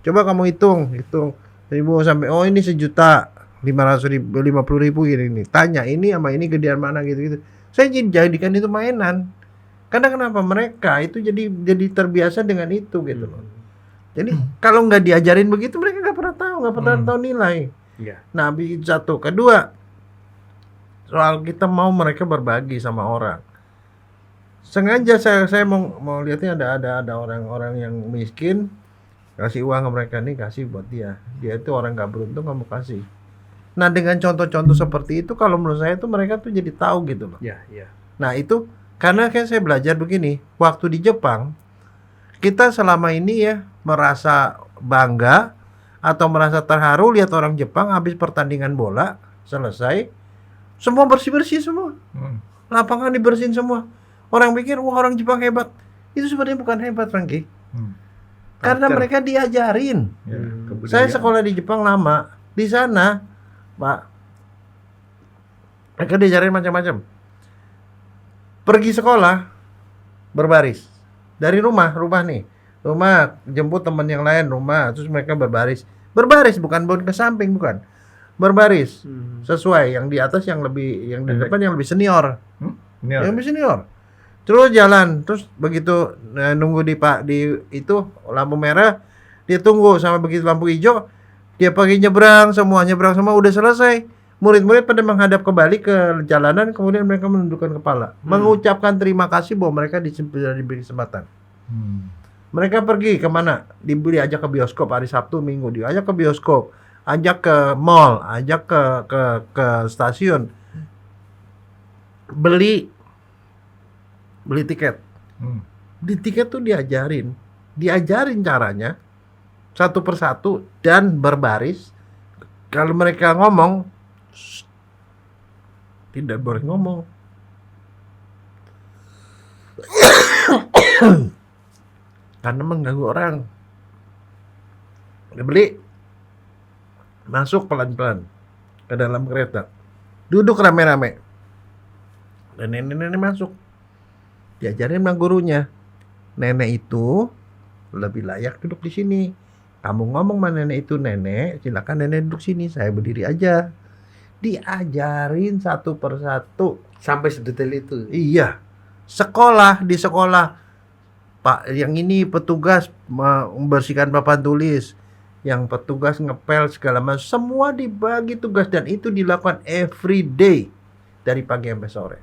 Coba kamu hitung 1.000 sampai ini 1.000.000, 50.000 gini. Tanya ini sama ini gedean mana gitu. Saya jadikan itu mainan. Karena kenapa? Mereka itu jadi terbiasa dengan itu gitu loh. Jadi kalau nggak diajarin begitu mereka nggak pernah tahu nilai. Iya. Nah, satu, kedua, soal kita mau mereka berbagi sama orang. Sengaja saya mau lihatnya ada orang-orang yang miskin, kasih uang ke mereka nih, kasih buat dia. Dia itu orang nggak beruntung, kamu kasih. Nah, dengan contoh-contoh seperti itu, kalau menurut saya tuh mereka tuh jadi tahu gitu loh. Iya. Nah, itu karena kan saya belajar begini, waktu di Jepang, kita selama ini ya merasa bangga atau merasa terharu lihat orang Jepang habis pertandingan bola selesai, semua bersih-bersih semua. Lapangan dibersihin semua. Orang pikir, wah orang Jepang hebat. Itu sebenarnya bukan hebat, Franky. Karena Culture. mereka diajarin. Ya, Saya kebudayaan. sekolah di Jepang lama. Di sana, Pak, mereka diajarin macam-macam. Pergi sekolah, berbaris. Dari rumah nih. Rumah, jemput teman yang lain, rumah. Terus mereka berbaris. Berbaris, bukan ke samping, bukan. Berbaris. Sesuai, yang di atas yang di depan yang lebih senior. Ini Yang lebih senior. Terus jalan, terus begitu nunggu di itu lampu merah, dia tunggu sampai begitu lampu hijau, dia pergi nyebrang semua udah selesai. Murid-murid pada menghadap kembali ke jalanan, kemudian mereka menundukkan kepala, mengucapkan terima kasih bahwa mereka diberi kesempatan. Mereka pergi kemana? Diajak ke bioskop hari Sabtu Minggu, diajak ke bioskop, ajak ke mall, ajak ke stasiun, beli tiket. Di tiket tuh diajarin caranya satu persatu dan berbaris. Kalau mereka ngomong, tidak boleh ngomong. Karena mengganggu orang. Udah beli, masuk pelan-pelan ke dalam kereta, duduk rame-rame, dan nenek-nenek masuk. Diajarin sama gurunya, nenek itu lebih layak duduk di sini. Kamu ngomong sama nenek itu, nenek silakan nenek duduk sini, saya berdiri aja. Diajarin satu persatu. Sampai sedetail itu. Iya. Di sekolah Pak, yang ini petugas membersihkan papan tulis, yang petugas ngepel segala macam, semua dibagi tugas dan itu dilakukan every day dari pagi sampai sore.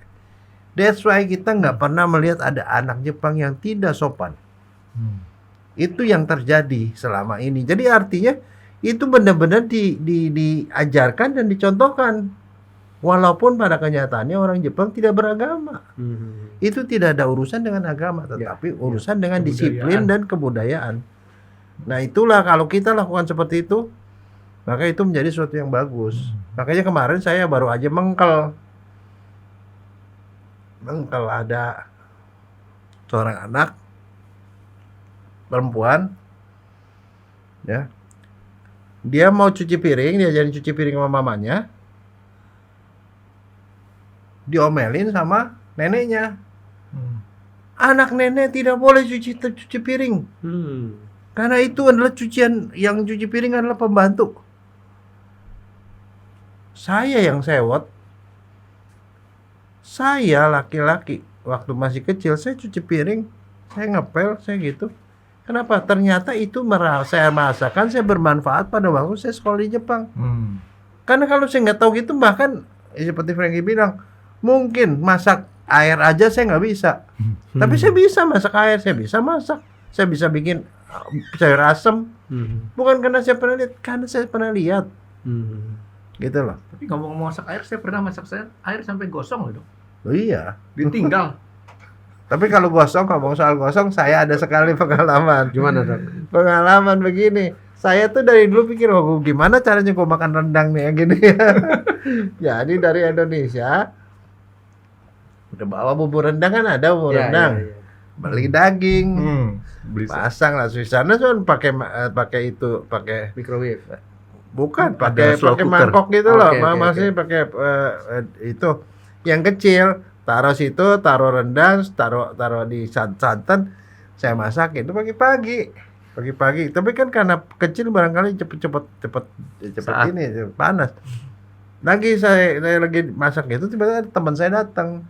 That's why kita nggak pernah melihat ada anak Jepang yang tidak sopan. Itu yang terjadi selama ini. Jadi artinya itu benar-benar diajarkan dan dicontohkan. Walaupun pada kenyataannya orang Jepang tidak beragama. Itu tidak ada urusan dengan agama, tetapi urusan dengan disiplin dan kebudayaan. Nah itulah kalau kita lakukan seperti itu, maka itu menjadi sesuatu yang bagus. Makanya kemarin saya baru aja mengkel ada seorang anak perempuan, ya, dia mau cuci piring, diajarin cuci piring sama mamanya, diomelin sama neneknya. Anak nenek tidak boleh cuci piring. Karena itu adalah yang cuci piring adalah pembantu. Saya yang sewot. Saya laki-laki, waktu masih kecil saya cuci piring saya ngepel, saya gitu. Kenapa? Ternyata itu saya merasakan saya bermanfaat pada waktu saya sekolah di Jepang. Karena kalau saya nggak tahu gitu, bahkan seperti Frankie bilang, mungkin masak air aja saya nggak bisa. Tapi saya bisa masak air, saya bisa masak, saya bisa bikin sayur asem. Bukan karena saya pernah lihat, karena saya pernah lihat. Gitu loh. Tapi ngomong-ngomong masak air, saya pernah masak air sampai gosong loh, Dok. Oh iya. Ditinggal. Tapi kalau gosong, ngomong soal gosong, saya ada sekali pengalaman. Gimana, Dok? Pengalaman begini. Saya tuh dari dulu pikir, oh gimana caranya gue makan rendang nih, gini. Jadi dari Indonesia, udah bawa bubur rendang kan ada bubur rendang. Beli daging, Beli pasang lah. Di sana kan pakai Microwave. bukan, Ada pakai slow cooker. mangkok gitu loh. Oke, Masih pakai itu yang kecil. Taruh situ, taruh rendang, taruh di santan, saya masak itu pagi-pagi. Tapi kan karena kecil barangkali cepet ini panas. Lagi saya lagi masak gitu, tiba-tiba teman saya datang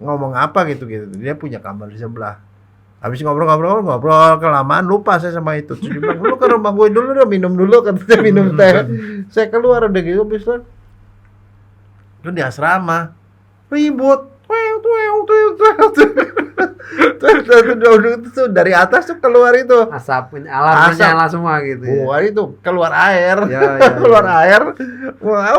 ngomong apa gitu. Dia punya kamar di sebelah. Habis ngobrol kelamaan lupa saya sama itu. Terus dia bilang, lu ke rumah gue dulu dong, minum dulu, katanya minum teh. Saya keluar udah gitu, habis itu di asrama. Ribut, tuh dari atas tuh keluar itu Asap, alarmnya Asap. nyala semua gitu. keluar itu keluar air, Ya. keluar air, wah,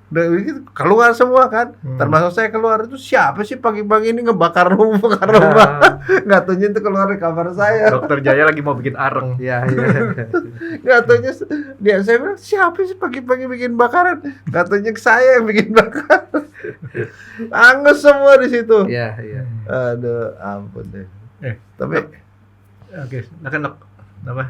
udah gitu keluar semua kan, termasuk saya keluar. Itu siapa sih pagi-pagi ini ngebakar rumah, nggak taunya itu keluar di kamar saya. Dokter Jaya lagi mau bikin areng. Iya. Nggak taunya saya bilang siapa sih pagi-pagi bikin bakaran, nggak taunya saya yang bikin bakaran. Angus semua di situ. Iya. Aduh, ampun deh. Tapi Oke, silakan, Dok. Apa?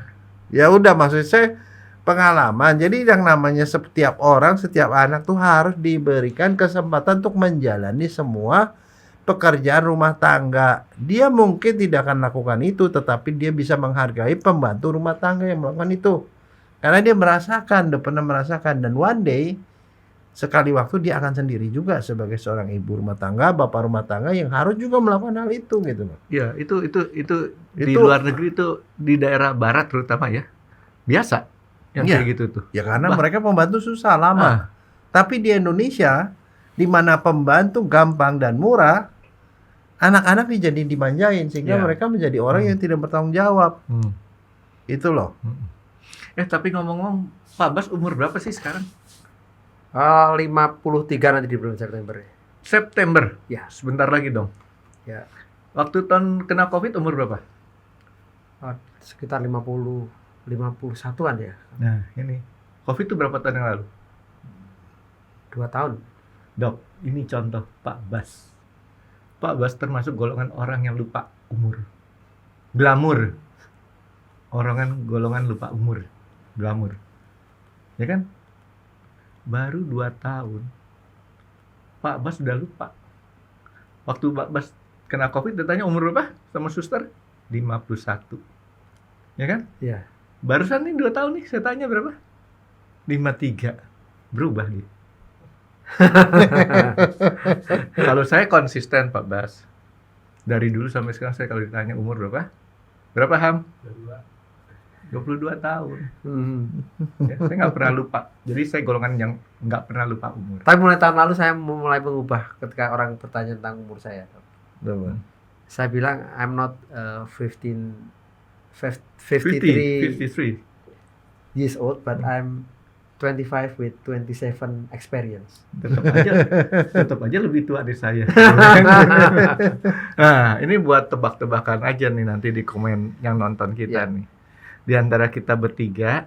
ya udah, maksud saya pengalaman. Jadi yang namanya setiap orang, setiap anak tuh harus diberikan kesempatan untuk menjalani semua pekerjaan rumah tangga. Dia mungkin tidak akan lakukan itu, tetapi dia bisa menghargai pembantu rumah tangga yang melakukan itu. Karena dia udah pernah merasakan, dan one day sekali waktu dia akan sendiri juga sebagai seorang ibu rumah tangga, bapak rumah tangga yang harus juga melakukan hal itu gitu loh. Ya, itu di luar negeri itu, di daerah barat terutama ya. Biasa yang Iya. kayak gitu tuh. Ya karena mereka pembantu susah lama. Tapi di Indonesia, di mana pembantu gampang dan murah, anak-anak jadi dimanjain sehingga Ya. mereka menjadi orang yang tidak bertanggung jawab. Itu loh. Tapi ngomong-ngomong, Pak Bas umur berapa sih sekarang? 53 nanti di bulan September. September. Ya. Sebentar lagi dong. Ya. Waktu tahun kena Covid umur berapa? Sekitar 51-an ya. Nah, ini. Covid itu berapa tahun yang lalu? 2 tahun. Dok, ini contoh Pak Bas. Pak Bas termasuk golongan orang yang lupa umur. Glamur. Golongan lupa umur. Glamur. Ya kan? Baru 2 tahun. Pak Bas sudah lupa. Waktu Pak Bas kena Covid, ditanya umur berapa sama suster? 51. Ya kan? Iya. Barusan nih 2 tahun nih, saya tanya berapa? 53. Berubah dia. Kalau saya konsisten Pak Bas. Dari dulu sampai sekarang saya kalau ditanya umur berapa? Berapa Ham? 22 tahun. Ya, saya nggak pernah lupa. Jadi saya golongan yang nggak pernah lupa umur. Tapi mulai tahun lalu saya mulai mengubah ketika orang bertanya tentang umur saya. Saya bilang I'm not 53 years old, but I'm 25 with 27 experience. Tetap aja lebih tua dari saya. Nah, ini buat tebak-tebakan aja nih nanti di komen yang nonton kita nih. Di antara kita bertiga,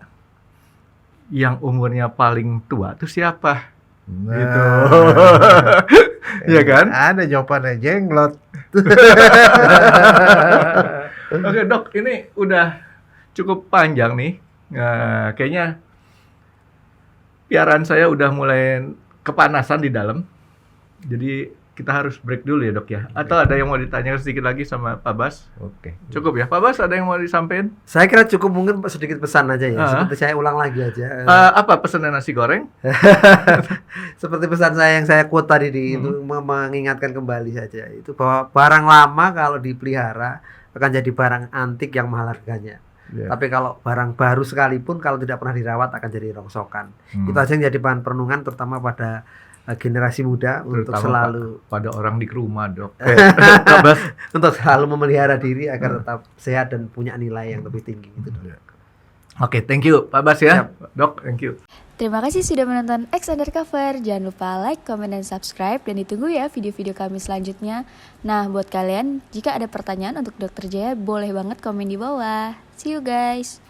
yang umurnya paling tua tuh siapa? Nah, Gitu. Iya kan? Ada jawabannya, jenglot. Oke Dok, ini udah cukup panjang nih. Nah, kayaknya piaraan saya udah mulai kepanasan di dalam. Jadi kita harus break dulu ya, Dok ya. Atau ada yang mau ditanya sedikit lagi sama Pak Bas? Oke. Cukup ya, Pak Bas, ada yang mau disampaikan? Saya kira cukup, mungkin sedikit pesan aja ya. Seperti saya ulang lagi aja. Apa pesanan nasi goreng? Seperti pesan saya yang saya quote tadi itu mengingatkan kembali saja itu bahwa barang lama kalau dipelihara akan jadi barang antik yang mahal harganya. Ya. Tapi kalau barang baru sekalipun kalau tidak pernah dirawat akan jadi rongsokan. Itu aja yang jadi bahan perenungan terutama pada generasi muda untuk Terutama selalu pada orang di rumah, Dok. Pak Bas. untuk selalu memelihara diri agar tetap sehat dan punya nilai yang lebih tinggi gitu. Oke, thank you Pak Bas ya. Dok, thank you. Terima kasih sudah menonton X Undercover. Jangan lupa like, comment, dan subscribe. Dan ditunggu ya video-video kami selanjutnya. Nah, buat kalian, jika ada pertanyaan untuk Dr. Jaya, boleh banget komen di bawah. See you guys.